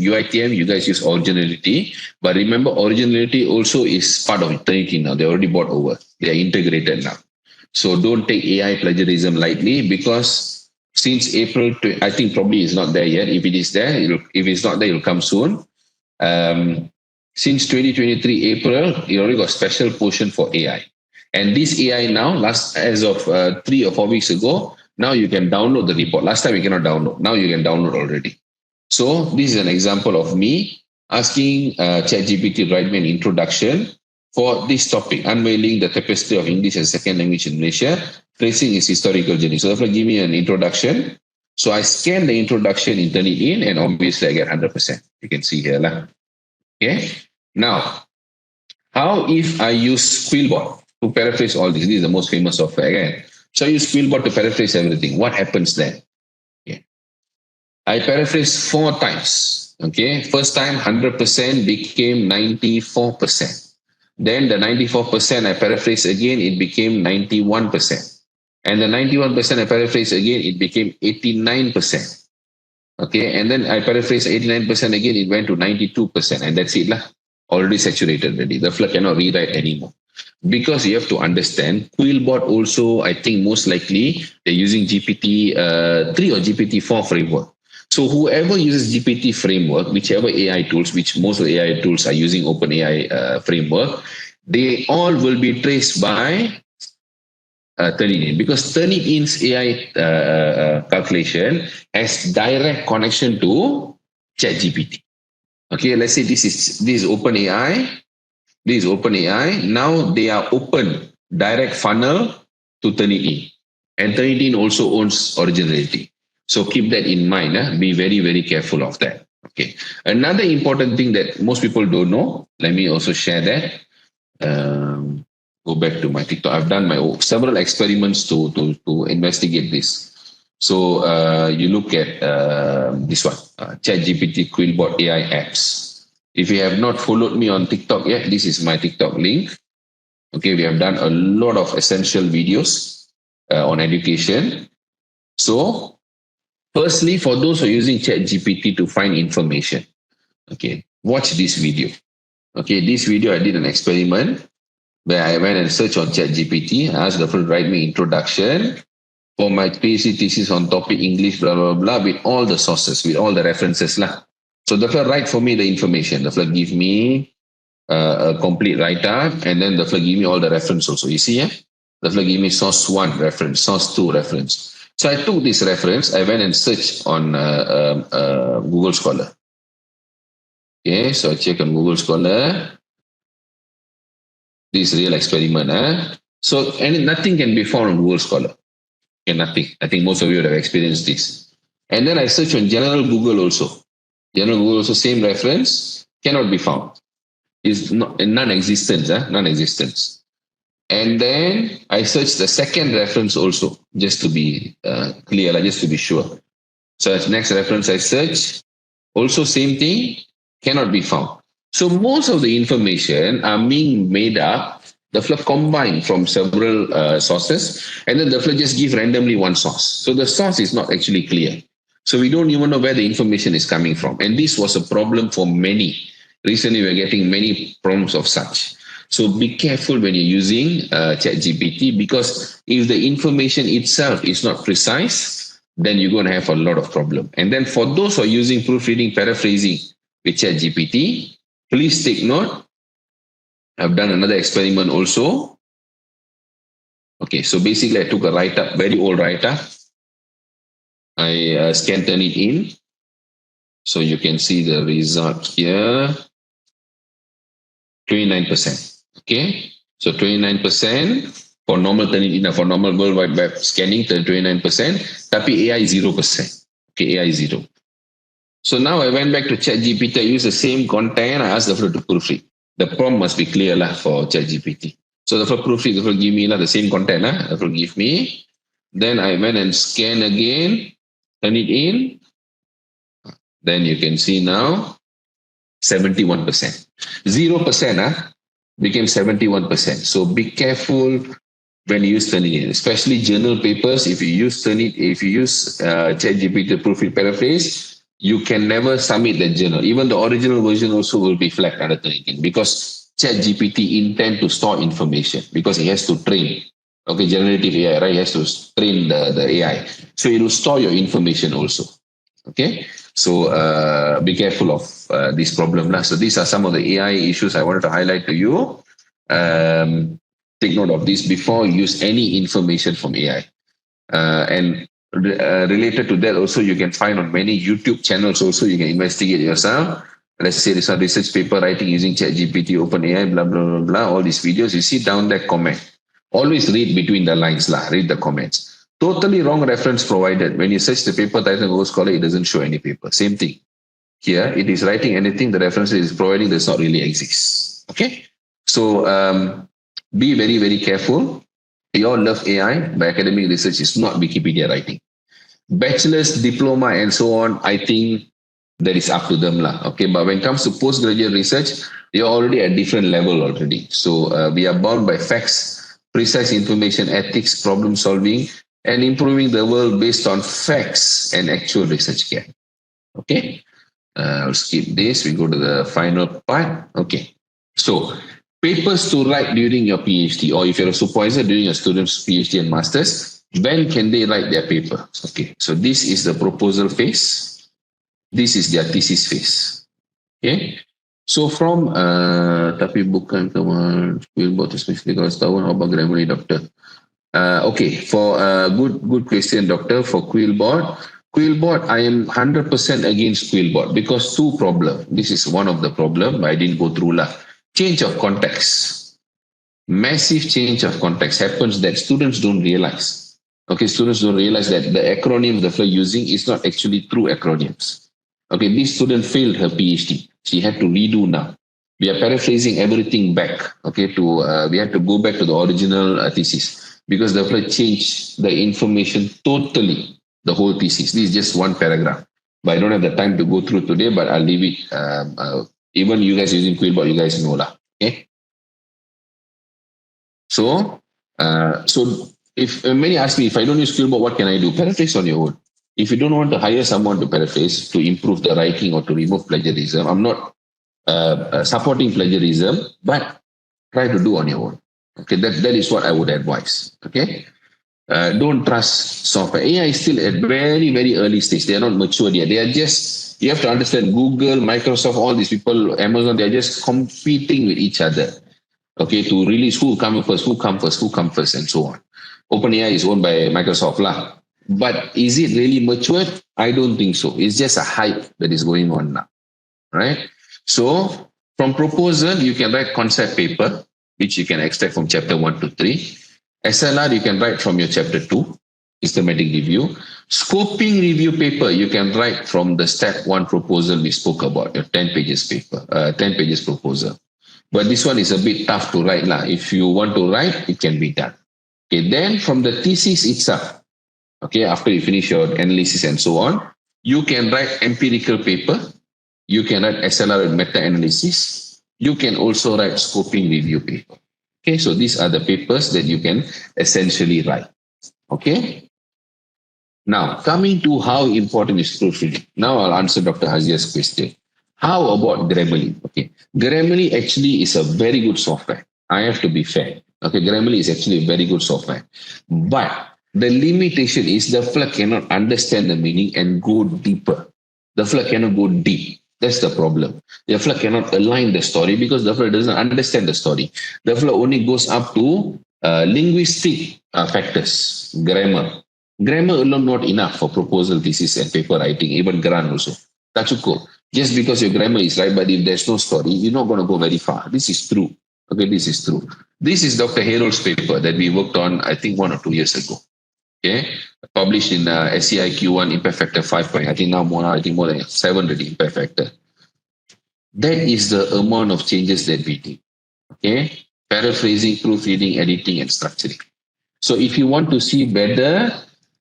[SPEAKER 2] UITM, you guys use Originality. But remember, Originality also is part of Turnitin now. They already bought over. They are integrated now. So don't take AI plagiarism lightly, because since April, I think probably it's not there yet. If it is there, if it's not there, it'll come soon. Since 2023 April, it already got special portion for AI. And this AI now, as of 3 or 4 weeks ago, now you can download the report. Last time you cannot download. Now you can download already. So this is an example of me asking ChatGPT to write me an introduction for this topic, unveiling the tapestry of English as a second language in Malaysia, tracing its historical journey. So therefore, give me an introduction. So I scan the introduction, turn it in, and obviously I get 100%. You can see here. Okay. Now, how if I use Quillbot to paraphrase all this? This is the most famous software again. So I use Quillbot to paraphrase everything. What happens then? Okay. I paraphrase 4 times. Okay. First time, 100% became 94%. Then the 94% I paraphrase again, it became 91%. And the 91% I paraphrase again, it became 89%. Okay, and then I paraphrase 89% again, it went to 92%, and that's it. Already saturated already. The flood cannot rewrite anymore. Because you have to understand, Quillbot also, I think most likely, they're using GPT-3 or GPT-4 framework. So whoever uses GPT framework, whichever AI tools, which most of the AI tools are using OpenAI framework, they all will be traced by Turnitin, because Turnitin's AI calculation has direct connection to ChatGPT. Okay, let's say this is OpenAI. This is OpenAI. Now they are open direct funnel to Turnitin, and Turnitin also owns Originality. So keep that in mind. Be very, very careful of that. Okay. Another important thing that most people don't know. Let me also share that. Go back to my TikTok. I've done several experiments to investigate this. So you look at this one, ChatGPT Quillbot AI apps. If you have not followed me on TikTok yet, this is my TikTok link. Okay, we have done a lot of essential videos on education. So firstly, for those who are using ChatGPT to find information, okay, watch this video. Okay, this video I did an experiment where I went and searched on ChatGPT. I asked the friend to write me introduction for my PhD thesis on topic English, blah, blah, blah, with all the sources, with all the references. So the friend write for me the information. The friend give me a complete write-up, and then the friend give me all the reference also. You see, the friend give me source 1 reference, source 2 reference. So I took this reference, I went and searched on Google Scholar. Okay, so I check on Google Scholar. This real experiment. So nothing can be found on Google Scholar. Okay, nothing. I think most of you have experienced this. And then I search on general Google also. General Google also, same reference, cannot be found. It's non-existence. Non-existence. And then I search the second reference also, just to be clear, just to be sure. So as next reference I search, also same thing, cannot be found. So most of the information are being made up, the fluff combined from several sources, and then the fluff just give randomly one source. So the source is not actually clear. So we don't even know where the information is coming from. And this was a problem for many. Recently, we're getting many problems of such. So be careful when you're using ChatGPT, because if the information itself is not precise, then you're going to have a lot of problem. And then for those who are using proofreading, paraphrasing with ChatGPT, please take note. I've done another experiment also. Okay, so basically I took a write-up, very old write-up. I turn it in. So you can see the result here. 29%. Okay, so 29% for normal turn it in, for normal World Wide Web scanning, 29%. Tapi AI 0%. Okay, AI 0. So now I went back to ChatGPT. I use the same content. I asked the flow to proofread. The prompt must be clear lah for ChatGPT. So the flow proofread, the flow give me the same content. The flow give me. Then I went and scan again, turn it in. Then you can see now 71%. 0% became 71%. So be careful when you use Turnitin, especially journal papers. If you use ChatGPT to proofread paraphrase, you can never submit the journal. Even the original version also will be flagged under Turnitin because ChatGPT intend to store information because it has to train. Okay, generative AI, right? It has to train the AI. So it will store your information also. Okay, so be careful of this problem. So these are some of the AI issues I wanted to highlight to you. Take note of this before you use any information from AI. And related to that also, you can find on many YouTube channels also, you can investigate yourself. Let's say this one research paper writing using ChatGPT, OpenAI, blah, blah, blah, blah, all these videos. You see down there, comment. Always read between the lines, read the comments. Totally wrong reference provided. When you search the paper title Google Scholar, it doesn't show any paper. Same thing. Here, it is writing anything, the reference it is providing does not really exist. Okay? So, be very, very careful. We all love AI, but academic research is not Wikipedia writing. Bachelor's, diploma, and so on, I think that is up to them. Okay? But when it comes to postgraduate research, they are already at different level already. So, we are bound by facts, precise information, ethics, problem solving, and improving the world based on facts and actual research care. Okay, I'll skip this. We go to the final part. Okay, so papers to write during your PhD, or if you're a supervisor during your students' PhD and masters, when can they write their paper? Okay, so this is the proposal phase. This is their thesis phase. Okay, so from tapi bukan kawan Wilbot especially kalau setahun about grammar doctor. Okay, for good question, doctor. For Quillbot, I am 100% against Quillbot because two problem. This is one of the problem. I didn't go through lah. Change of context, massive change of context happens that students don't realize. Okay, students don't realize that the acronym that they're using is not actually true acronyms. Okay, this student failed her PhD. She had to redo now. We are paraphrasing everything back. Okay, we have to go back to the original thesis. Because the flood changed the information totally, the whole thesis. This is just one paragraph. But I don't have the time to go through today, but I'll leave it. Even you guys using Quillbot, you guys know lah. Okay. So if many ask me, if I don't use Quillbot, what can I do? Paraphrase on your own. If you don't want to hire someone to paraphrase to improve the writing or to remove plagiarism, I'm not supporting plagiarism, but try to do on your own. Okay, that is what I would advise. Okay, don't trust software. AI is still at very, very early stage. They are not mature yet. They are just, you have to understand, Google, Microsoft, all these people, Amazon, they are just competing with each other. Okay, to release who come first, and so on. OpenAI is owned by Microsoft lah. But is it really mature? I don't think so. It's just a hype that is going on now. Right? So from proposal, you can write concept paper, which you can extract from chapter 1 to 3. SLR, you can write from your chapter 2, systematic review. Scoping review paper, you can write from the step 1 proposal we spoke about, your 10 pages paper, 10 pages proposal. But this one is a bit tough to write lah. If you want to write, it can be done. Okay, then from the thesis itself, okay, after you finish your analysis and so on, you can write empirical paper, you can write SLR and meta-analysis, you can also write scoping review paper. Okay, so these are the papers that you can essentially write. Okay. Now, coming to how important is proofreading. Now I'll answer Dr. Hazia's question. How about Grammarly? Okay, Grammarly actually is a very good software. I have to be fair. Okay, Grammarly is actually a very good software. But The limitation is the fella cannot understand the meaning and go deeper. The fella cannot go deep. That's the problem. The fella cannot align the story because the fella doesn't understand the story. The fella only goes up to linguistic factors, grammar. Grammar alone not enough for proposal, thesis, and paper writing, even grant also. Tak cukup. Just because your grammar is right, but if there's no story, you're not going to go very far. This is true. Okay, this is true. This is Dr. Harold's paper that we worked on, I think 1 or 2 years ago. Okay, published in SCI Q1 Impact Factor 5. I think now more than 7 already Impact Factor. That is the amount of changes that we did. Okay, paraphrasing, proofreading, editing, and structuring. So if you want to see whether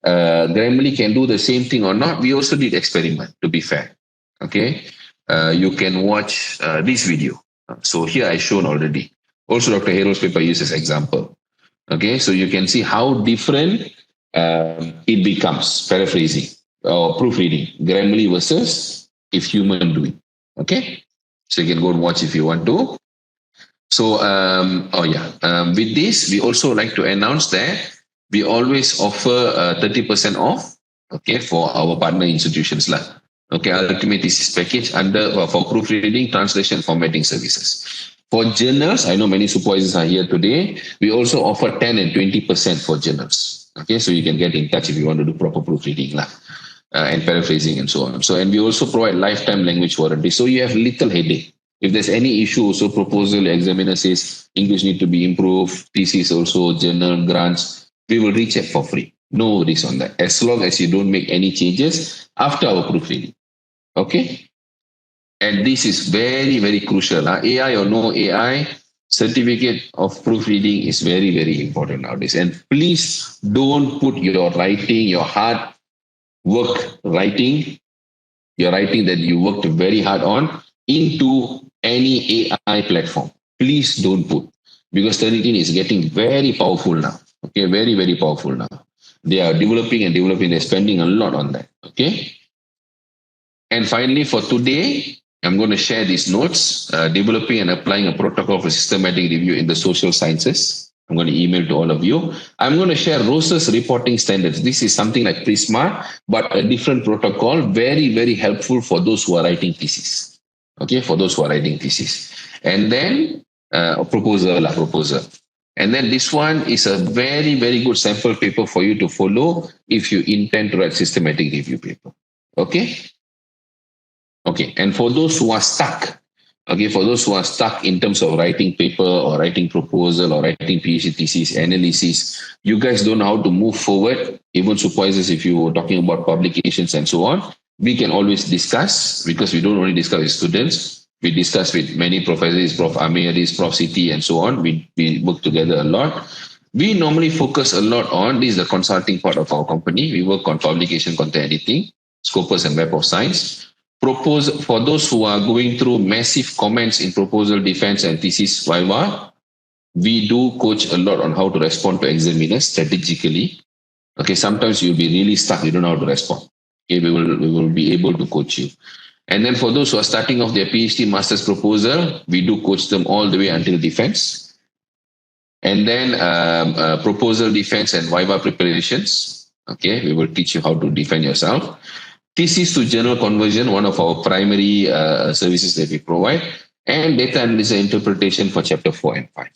[SPEAKER 2] Grammarly can do the same thing or not, we also did experiment, to be fair. Okay, you can watch this video. So here I shown already. Also, Dr. Harold's paper uses example. Okay, so you can see how different it becomes, paraphrasing or proofreading, Grammarly versus if human do it. Okay, so you can go and watch if you want to. So, with this, we also like to announce that we always offer 30% off, okay, for our partner institutions lah. Okay, ultimate thesis package under for proofreading, translation, formatting services. For journals, I know many supervisors are here today. We also offer 10 and 20% for journals. Okay, so you can get in touch if you want to do proper proofreading lah, and paraphrasing and so on. So, and we also provide lifetime language warranty. So you have little headache. If there's any issue, also proposal, examiner says English need to be improved, thesis also, journal, grants, we will recheck for free. No worries on that. As long as you don't make any changes after our proofreading. Okay? And this is very, very crucial. AI or no AI, certificate of proofreading is very, very important nowadays. And please don't put your writing, your hard work writing, your writing that you worked very hard on, into any AI platform. Please don't put, because Turnitin is getting very powerful now. Okay, very, very powerful now. They are developing and developing. They're spending a lot on that. Okay. And finally, for today, I'm going to share these notes, developing and applying a protocol for systematic review in the social sciences. I'm going to email to all of you. I'm going to share ROSES reporting standards. This is something like PRiSMA, but a different protocol, very, very helpful for those who are writing thesis. Okay, for those who are writing thesis. And then a proposal. And then this one is a very, very good sample paper for you to follow if you intend to write systematic review paper. Okay? Okay, and for those who are stuck, in terms of writing paper or writing proposal or writing PhD thesis, analysis, you guys don't know how to move forward, even supervisors, if you were talking about publications and so on, we can always discuss, because we don't only discuss with students, we discuss with many professors, Prof. Amiris, Prof. Siti, and so on. We work together a lot. We normally focus a lot on, this is the consulting part of our company, we work on publication content editing, Scopus and Web of Science. Propose for those who are going through massive comments in proposal, defense, and thesis viva, we do coach a lot on how to respond to examiners strategically. Okay, sometimes you'll be really stuck, you don't know how to respond. Okay, we will be able to coach you. And then for those who are starting off their PhD master's proposal, we do coach them all the way until defense. And then proposal, defense, and viva preparations. Okay, we will teach you how to defend yourself. Thesis to journal conversion, one of our primary services that we provide, and data analysis and interpretation for chapter 4 and 5.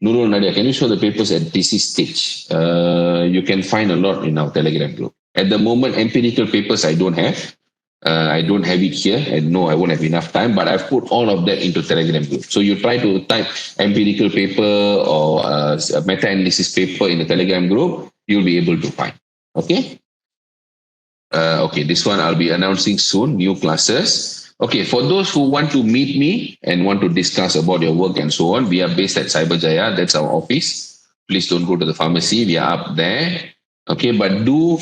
[SPEAKER 2] Nurul, Nadia, can you show the papers at thesis stage? You can find a lot in our Telegram group. At the moment, empirical papers I don't have. I don't have it here, and no, I won't have enough time, but I've put all of that into Telegram group. So you try to type empirical paper or meta-analysis paper in the Telegram group, you'll be able to find. Okay? Okay, this one I'll be announcing soon, new classes. Okay, for those who want to meet me and want to discuss about your work and so on, we are based at Cyberjaya. That's our office. Please don't go to the pharmacy. We are up there. Okay, but do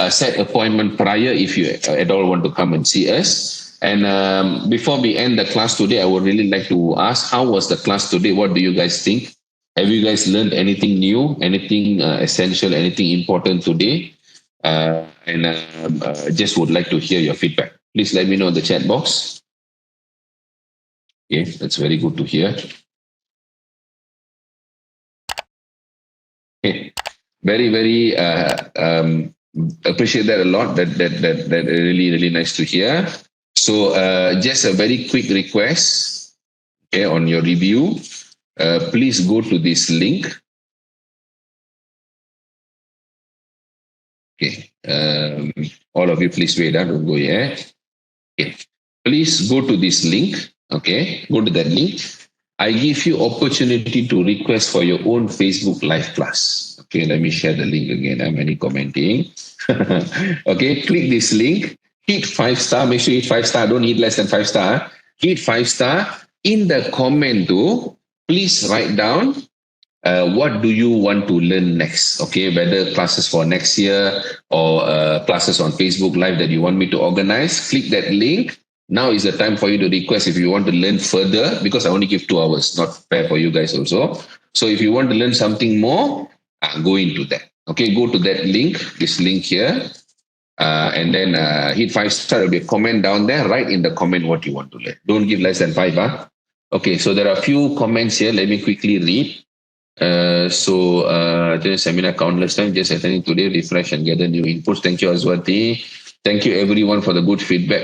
[SPEAKER 2] set appointment prior if you at all want to come and see us. And before we end the class today, I would really like to ask, how was the class today? What do you guys think? Have you guys learned anything new, anything essential, anything important today? Just would like to hear your feedback. Please let me know in the chat box. Okay, that's very good to hear. Okay. Very, very appreciate that a lot. That really, really nice to hear. So just a very quick request, okay, on your review. Please go to this link. Okay. All of you, please wait. Don't go yet. Okay. Please go to this link. Okay. Go to that link. I give you opportunity to request for your own Facebook live class. Okay. Let me share the link again. I'm any commenting. Okay. Click this link. Hit 5-star. Make sure you hit 5-star. Don't hit less than 5-star. Hit 5-star. In the comment too, please write down what do you want to learn next? Okay, whether classes for next year or classes on Facebook Live that you want me to organize, click that link. Now is the time for you to request if you want to learn further, because I only give 2 hours, not fair for you guys also. So if you want to learn something more, go into that. Okay, go to that link, this link here, and then hit 5-star. There'll be a comment down there. Write in the comment what you want to learn. Don't give less than 5. Okay, so there are a few comments here. Let me quickly read. Just seminar countless time, just attending today, refresh and gather new inputs. Thank you, Azwati. Thank you everyone for the good feedback.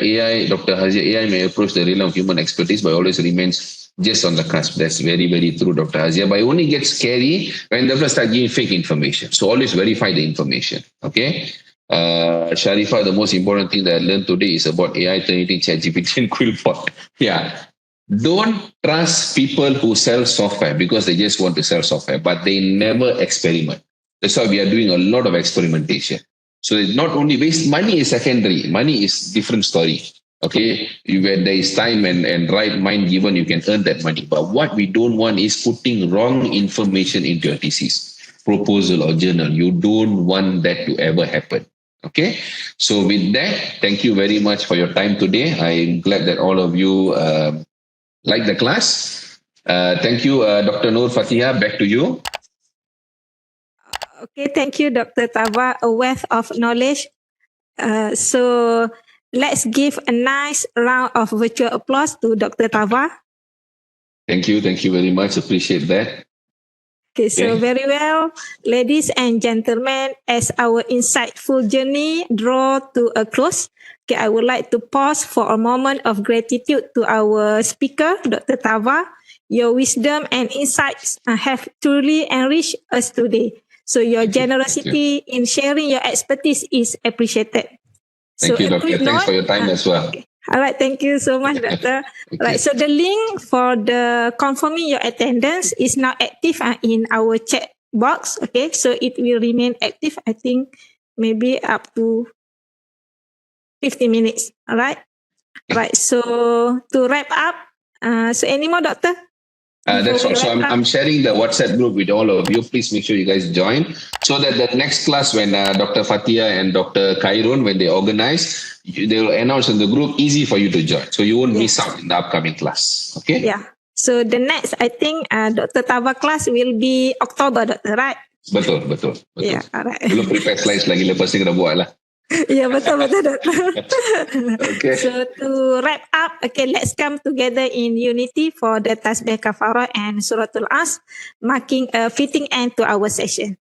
[SPEAKER 2] Dr. Hazia, AI may approach the realm of human expertise, but always remains just on the cusp. That's very, very true, Dr. Hazia. But it only gets scary when they start giving fake information. So always verify the information. Okay. Sharifa, the most important thing that I learned today is about AI training ChatGPT and Quillbot. Yeah. Don't trust people who sell software because they just want to sell software, but they never experiment. That's why we are doing a lot of experimentation. So it's not only waste money is secondary. Money is different story. Okay, where there is time and right mind given, you can earn that money. But what we don't want is putting wrong information into your thesis, proposal, or journal. You don't want that to ever happen. Okay, so with that, thank you very much for your time today. I'm glad that all of you like the class. Thank you, Dr. Noor Fatiha. Back to you.
[SPEAKER 1] Okay, thank you, Dr. Thava. A wealth of knowledge. So let's give a nice round of virtual applause to Dr. Thava.
[SPEAKER 2] Thank you very much. Appreciate that.
[SPEAKER 1] Okay, so very well, ladies and gentlemen, as our insightful journey draw to a close, okay, I would like to pause for a moment of gratitude to our speaker, Dr. Thava. Your wisdom and insights have truly enriched us today. So your generosity in sharing your expertise is appreciated.
[SPEAKER 2] Thank you, Doctor. Thanks for your time as well.
[SPEAKER 1] Okay. All right, thank you so much, Doctor. Right, so the link for the confirming your attendance is now active in our chat box. Okay, so it will remain active, I think, maybe up to 50 minutes. All right. Right, so to wrap up, so any more, Doctor?
[SPEAKER 2] That's all. So I'm sharing the WhatsApp group with all of you. Please make sure you guys join so that the next class when Dr. Fatia and Dr. Khairun, when they organize, they will announce in the group, easy for you to join. So you won't miss out in the upcoming class. Okay?
[SPEAKER 1] Yeah. So the next, I think, Dr. Thava class will be October, Doctor, right?
[SPEAKER 2] Betul.
[SPEAKER 1] Yeah, alright.
[SPEAKER 2] Belum prepare slides lagi, lepas ni kena buat lah.
[SPEAKER 1] Yeah, betul, Doctor.
[SPEAKER 2] Okay.
[SPEAKER 1] So to wrap up, okay, let's come together in unity for the Tasbih Kafarah and Suratul As, marking a fitting end to our session.